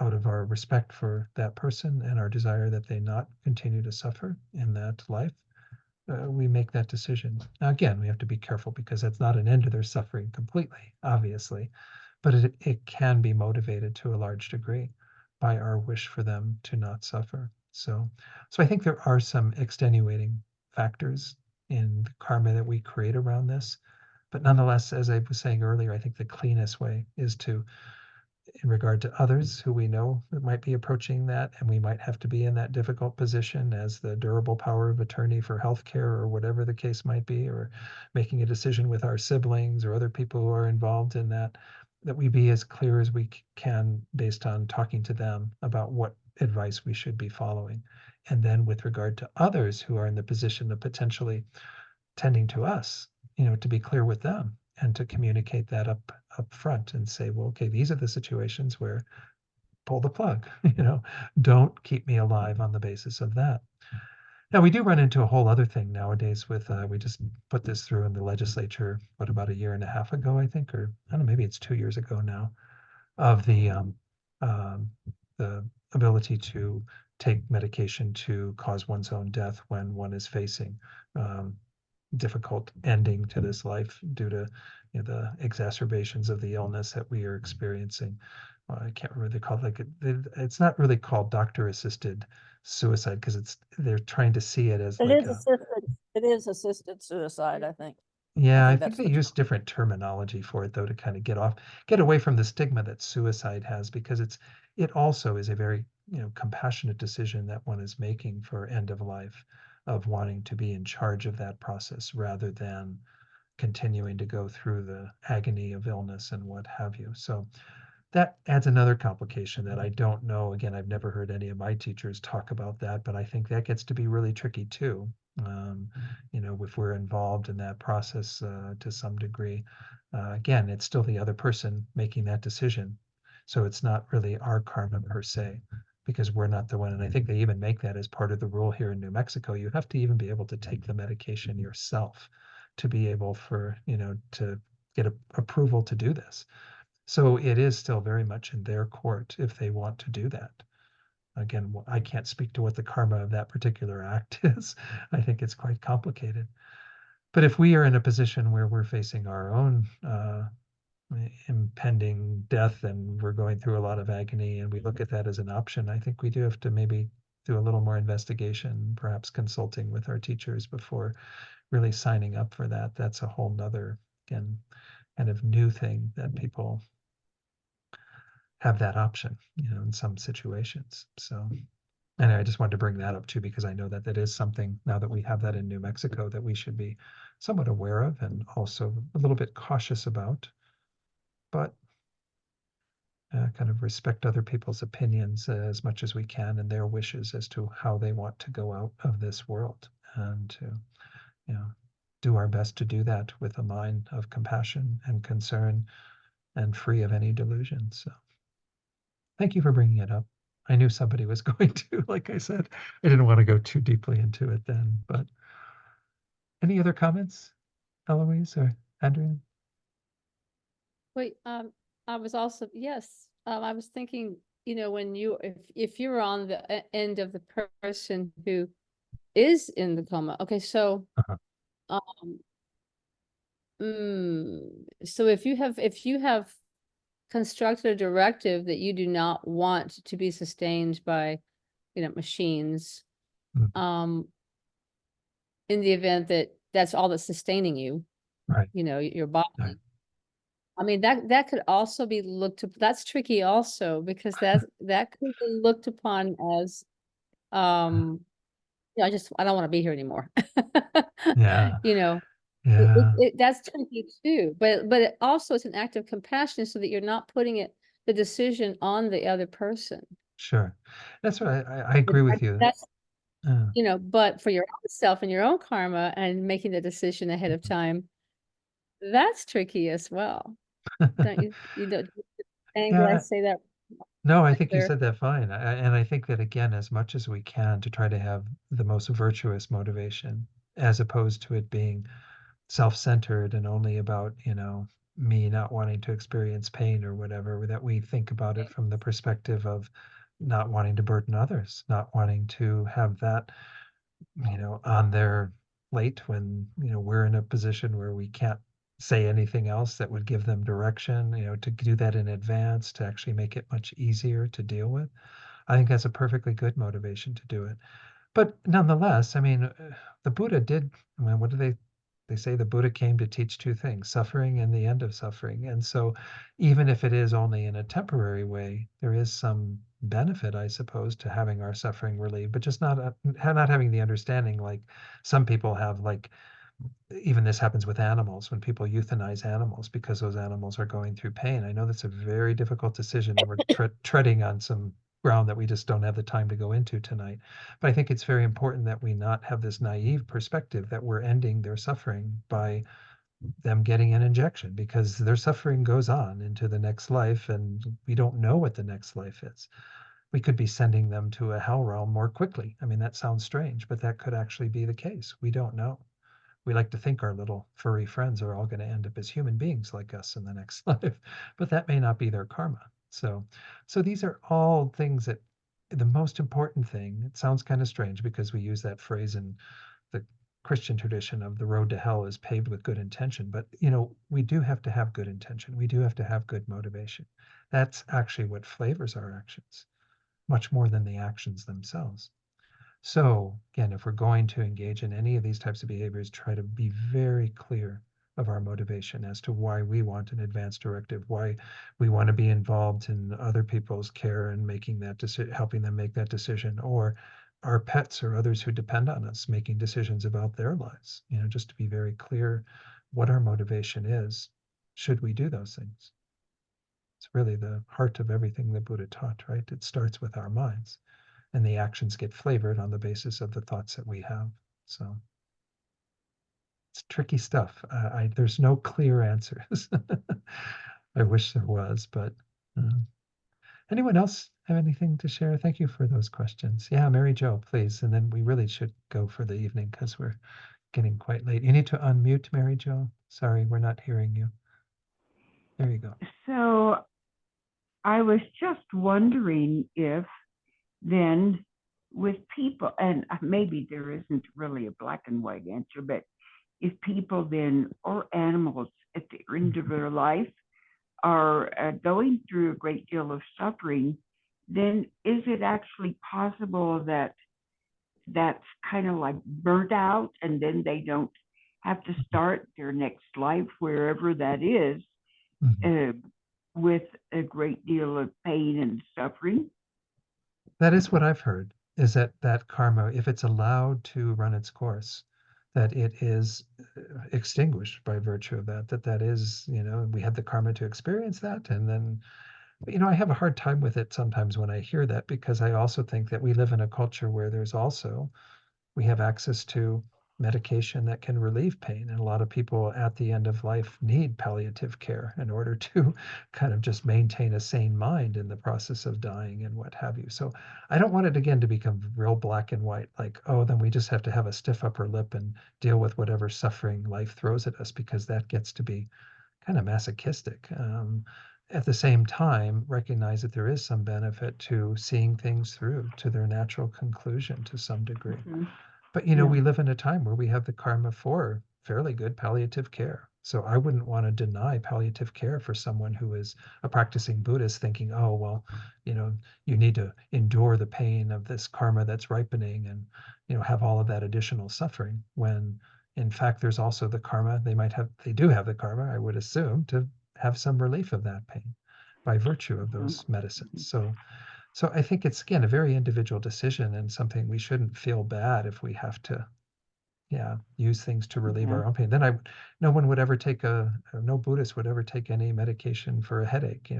out of our respect for that person and our desire that they not continue to suffer in that life, we make that decision. Now, again, we have to be careful because that's not an end to their suffering completely, obviously, but it can be motivated to a large degree by our wish for them to not suffer. So I think there are some extenuating factors in the karma that we create around this. But nonetheless, as I was saying earlier, I think the cleanest way is to in regard to others who we know that might be approaching that, and we might have to be in that difficult position as the durable power of attorney for healthcare or whatever the case might be, or making a decision with our siblings or other people who are involved in that, that we be as clear as we can based on talking to them about what advice we should be following. And then with regard to others who are in the position of potentially tending to us, to be clear with them and to communicate that up front and say, well, okay, these are the situations where pull the plug, don't keep me alive on the basis of that. Now we do run into a whole other thing nowadays with we just put this through in the legislature, what about a year and a half ago, I think, or I don't know, maybe it's 2 years ago now, of um, the ability to take medication to cause one's own death when one is facing um, difficult ending to this life due to, the exacerbations of the illness that we are experiencing. I can't remember what they call it. Like it's not really called doctor assisted suicide because they're trying to see it as It like is a. assisted, it is assisted suicide, I think. I Yeah, I think think that's they the use term. different terminology for it though to kind of get away from the stigma that suicide has because it also is a very, compassionate decision that one is making for end of life of wanting to be in charge of that process rather than continuing to go through the agony of illness and what have you. So that adds another complication that I don't know. Again, I've never heard any of my teachers talk about that, but I think that gets to be really tricky too. Um, if we're involved in that process to some degree, again, it's still the other person making that decision. So it's not really our karma per se, because we're not the one. And I think they even make that as part of the rule here in New Mexico. You have to even be able to take the medication yourself to be able to get approval to do this. So it is still very much in their court if they want to do that. Again, I can't speak to what the karma of that particular act is. I think it's quite complicated. But if we are in a position where we're facing our own impending death and we're going through a lot of agony and we look at that as an option, I think we do have to maybe do a little more investigation, perhaps consulting with our teachers before really signing up for that. That's a whole nother, again, kind of new thing that people have that option, in some situations. So, and I just wanted to bring that up too, because I know that that is something now that we have that in New Mexico that we should be somewhat aware of and also a little bit cautious about, but kind of respect other people's opinions as much as we can and their wishes as to how they want to go out of this world and to, you know, do our best to do that with a mind of compassion and concern and free of any delusion. So thank you for bringing it up. I knew somebody was going to, like I said, I didn't want to go too deeply into it then, but any other comments, Eloise or Adrian? Wait, I was also, yes, I was thinking, when if you're on the end of the person who is in the coma, okay, so, Uh-huh. um, so if you have constructed a directive that you do not want to be sustained by, machines, Mm, um, in the event that that's all that's sustaining you, right. your Right. body. I mean, that could also be looked up, that's tricky also, because that could be looked upon as, um, I don't wanna be here anymore. Yeah. You know, Yeah. that's tricky too, but it also it's an act of compassion so that you're not putting the decision on the other person. Sure. That's what I But agree with you. that's, Uh, but for your own self and your own karma and making the decision ahead of time, that's tricky as well. Don't you don't think, did I yeah. say that No, I think you clear? said that fine. And I think that again, as much as we can to try to have the most virtuous motivation, as opposed to it being self-centered and only about, me not wanting to experience pain or whatever, that we think about it from the perspective of not wanting to burden others, not wanting to have that, on their plate when, we're in a position where we can't say anything else that would give them direction, to do that in advance, to actually make it much easier to deal with. I think that's a perfectly good motivation to do it. But nonetheless, I mean, the Buddha did, I mean, what do they say the Buddha came to teach two things, suffering and the end of suffering. And so even if it is only in a temporary way, there is some benefit, I suppose, to having our suffering relieved, but just not having the understanding like some people have, like even this happens with animals when people euthanize animals because those animals are going through pain. I know that's a very difficult decision, and we're treading on some ground that we just don't have the time to go into tonight. But I think it's very important that we not have this naive perspective that we're ending their suffering by them getting an injection because their suffering goes on into the next life, and we don't know what the next life is. We could be sending them to a hell realm more quickly. I mean, that sounds strange, but that could actually be the case. We don't know. We like to think our little furry friends are all going to end up as human beings like us in the next life, but that may not be their karma. So these are all things that the most important thing, it sounds kind of strange because we use that phrase in the Christian tradition of the road to hell is paved with good intention, but we do have to have good intention. We do have to have good motivation. That's actually what flavors our actions, much more than the actions themselves. So again, if we're going to engage in any of these types of behaviors, try to be very clear of our motivation as to why we want an advance directive, why we want to be involved in other people's care and making that decision, helping them make that decision, or our pets or others who depend on us making decisions about their lives. Just to be very clear what our motivation is, should we do those things. It's really the heart of everything the Buddha taught, right? It starts with our minds, and the actions get flavored on the basis of the thoughts that we have. So it's tricky stuff. There's no clear answers. I wish there was, but uh, anyone else have anything to share? Thank you for those questions. Yeah, Mary Jo, please. And then we really should go for the evening because we're getting quite late. You need to unmute, Mary Jo. Sorry, we're not hearing you. There you go. So I was just wondering if then with people, and maybe there isn't really a black and white answer, but if people then or animals at the end of their life are going through a great deal of suffering, then is it actually possible that that's kind of like burnt out and then they don't have to start their next life wherever that is with a great deal of pain and suffering? That is what I've heard, is that karma, if it's allowed to run its course, that it is extinguished by virtue of that is, we had the karma to experience that. And then, I have a hard time with it sometimes when I hear that, because I also think that we live in a culture where we have access to medication that can relieve pain. And a lot of people at the end of life need palliative care in order to kind of just maintain a sane mind in the process of dying and what have you. So I don't want it again to become real black and white, like, oh, then we just have to have a stiff upper lip and deal with whatever suffering life throws at us, because that gets to be kind of masochistic. At the same time, recognize that there is some benefit to seeing things through to their natural conclusion to some degree. Mm-hmm. But Yeah. we live in a time where we have the karma for fairly good palliative care. So I wouldn't want to deny palliative care for someone who is a practicing Buddhist thinking, oh, well, you need to endure the pain of this karma that's ripening and, have all of that additional suffering, when in fact there's also the karma. They do have the karma, I would assume, to have some relief of that pain by virtue of those medicines. So I think it's, again, a very individual decision, and something we shouldn't feel bad if we have to, use things to relieve our own pain. Then no one would ever no Buddhist would ever take any medication for a headache,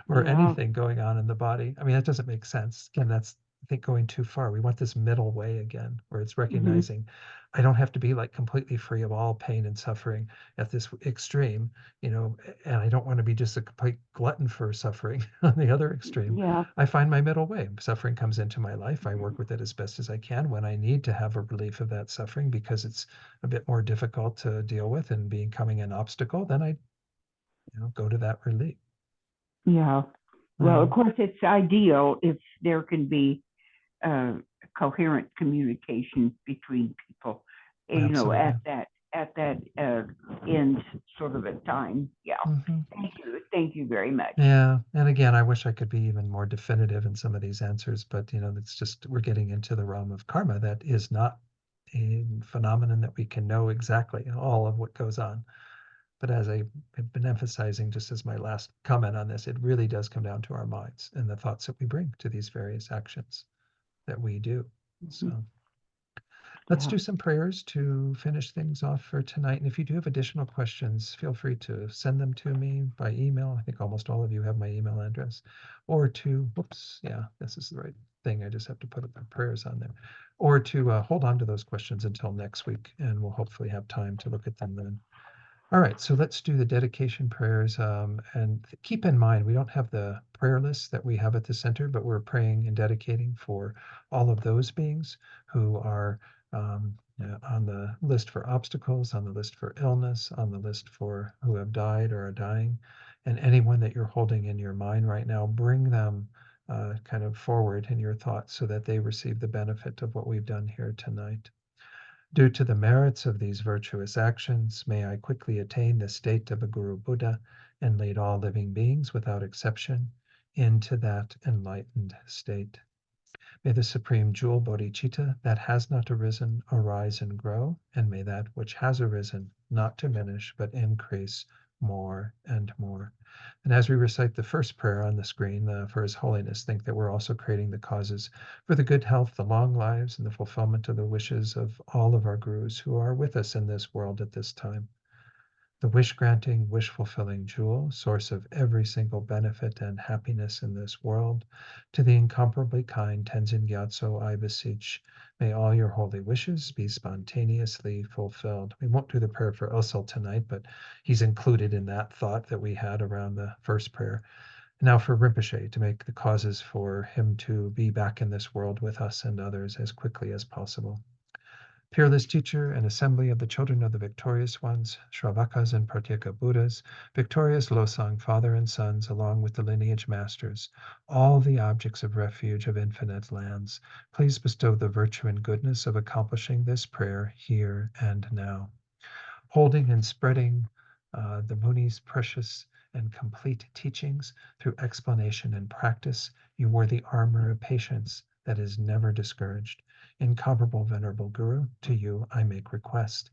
or anything going on in the body. I mean, that doesn't make sense. Again, that's, I think, going too far. We want this middle way again, where it's recognizing I don't have to be like completely free of all pain and suffering at this extreme, and I don't want to be just a complete glutton for suffering on the other extreme. Yeah. I find my middle way. Suffering comes into my life. I work with it as best as I can. When I need to have a relief of that suffering because it's a bit more difficult to deal with and becoming an obstacle, then I, go to that relief. Yeah. Well, of course, it's ideal if there can be coherent communication between people, Absolutely. at that end sort of a time. Yeah. Thank you very much. Yeah. And again, I wish I could be even more definitive in some of these answers, but it's just, we're getting into the realm of karma that is not a phenomenon that we can know exactly all of what goes on. But as I have been emphasizing, just as my last comment on this, it really does come down to our minds and the thoughts that we bring to these various actions that we do. So let's do some prayers to finish things off for tonight. And if you do have additional questions, feel free to send them to me by email. I think almost all of you have my email address. Or this is the right thing. I just have to put my prayers on there. Or to hold on to those questions until next week, and we'll hopefully have time to look at them then. All right, so let's do the dedication prayers. And keep in mind, we don't have the prayer list that we have at the center, but we're praying and dedicating for all of those beings who are on the list for obstacles, on the list for illness, on the list for who have died or are dying. And anyone that you're holding in your mind right now, bring them kind of forward in your thoughts so that they receive the benefit of what we've done here tonight. Due to the merits of these virtuous actions, may I quickly attain the state of a Guru Buddha and lead all living beings without exception into that enlightened state. May the supreme jewel bodhicitta that has not arisen arise and grow, and may that which has arisen not diminish but increase more and more. And as we recite the first prayer on the screen for His Holiness, think that we're also creating the causes for the good health, the long lives, and the fulfillment of the wishes of all of our gurus who are with us in this world at this time. The wish-granting, wish-fulfilling jewel, source of every single benefit and happiness in this world, to the incomparably kind Tenzin Gyatso, I beseech, may all your holy wishes be spontaneously fulfilled. We won't do the prayer for Usul tonight, but he's included in that thought that we had around the first prayer. Now for Rinpoche, to make the causes for him to be back in this world with us and others as quickly as possible. Peerless teacher and assembly of the children of the victorious ones, Shravakas and Pratyeka Buddhas, victorious Losang father and sons, along with the lineage masters, all the objects of refuge of infinite lands, please bestow the virtue and goodness of accomplishing this prayer here and now. Holding and spreading the Muni's precious and complete teachings through explanation and practice, you wore the armor of patience that is never discouraged. Incomparable Venerable Guru, to you I make request.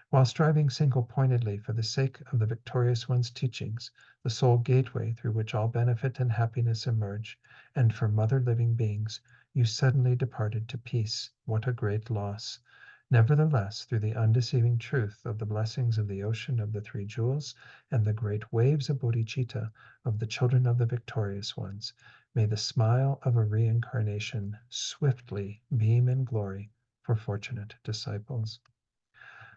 While striving single-pointedly for the sake of the victorious one's teachings, the sole gateway through which all benefit and happiness emerge, and for mother living beings, you suddenly departed to peace. What a great loss! Nevertheless, through the undeceiving truth of the blessings of the ocean of the three jewels and the great waves of bodhicitta of the children of the victorious ones, may the smile of a reincarnation swiftly beam in glory for fortunate disciples.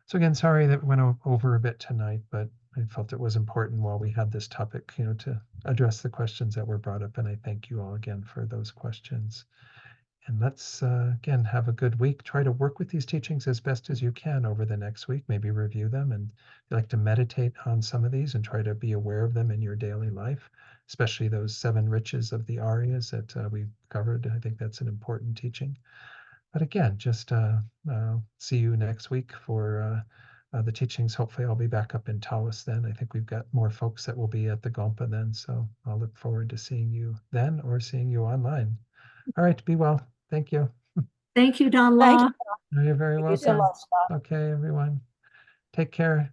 So again, sorry that we went over a bit tonight, but I felt it was important while we had this topic, to address the questions that were brought up. And I thank you all again for those questions. And let's, again, have a good week. Try to work with these teachings as best as you can over the next week. Maybe review them, and if you like to meditate on some of these and try to be aware of them in your daily life, especially those 7 riches of the Aryas that we've covered. I think that's an important teaching. But again, just see you next week for the teachings. Hopefully I'll be back up in Taos then. I think we've got more folks that will be at the Gompa then. So I'll look forward to seeing you then or seeing you online. All right, be well. Thank you. Thank you, Don Thank Law. you. You're very Thank you so welcome. much, Scott. Okay, everyone. Take care.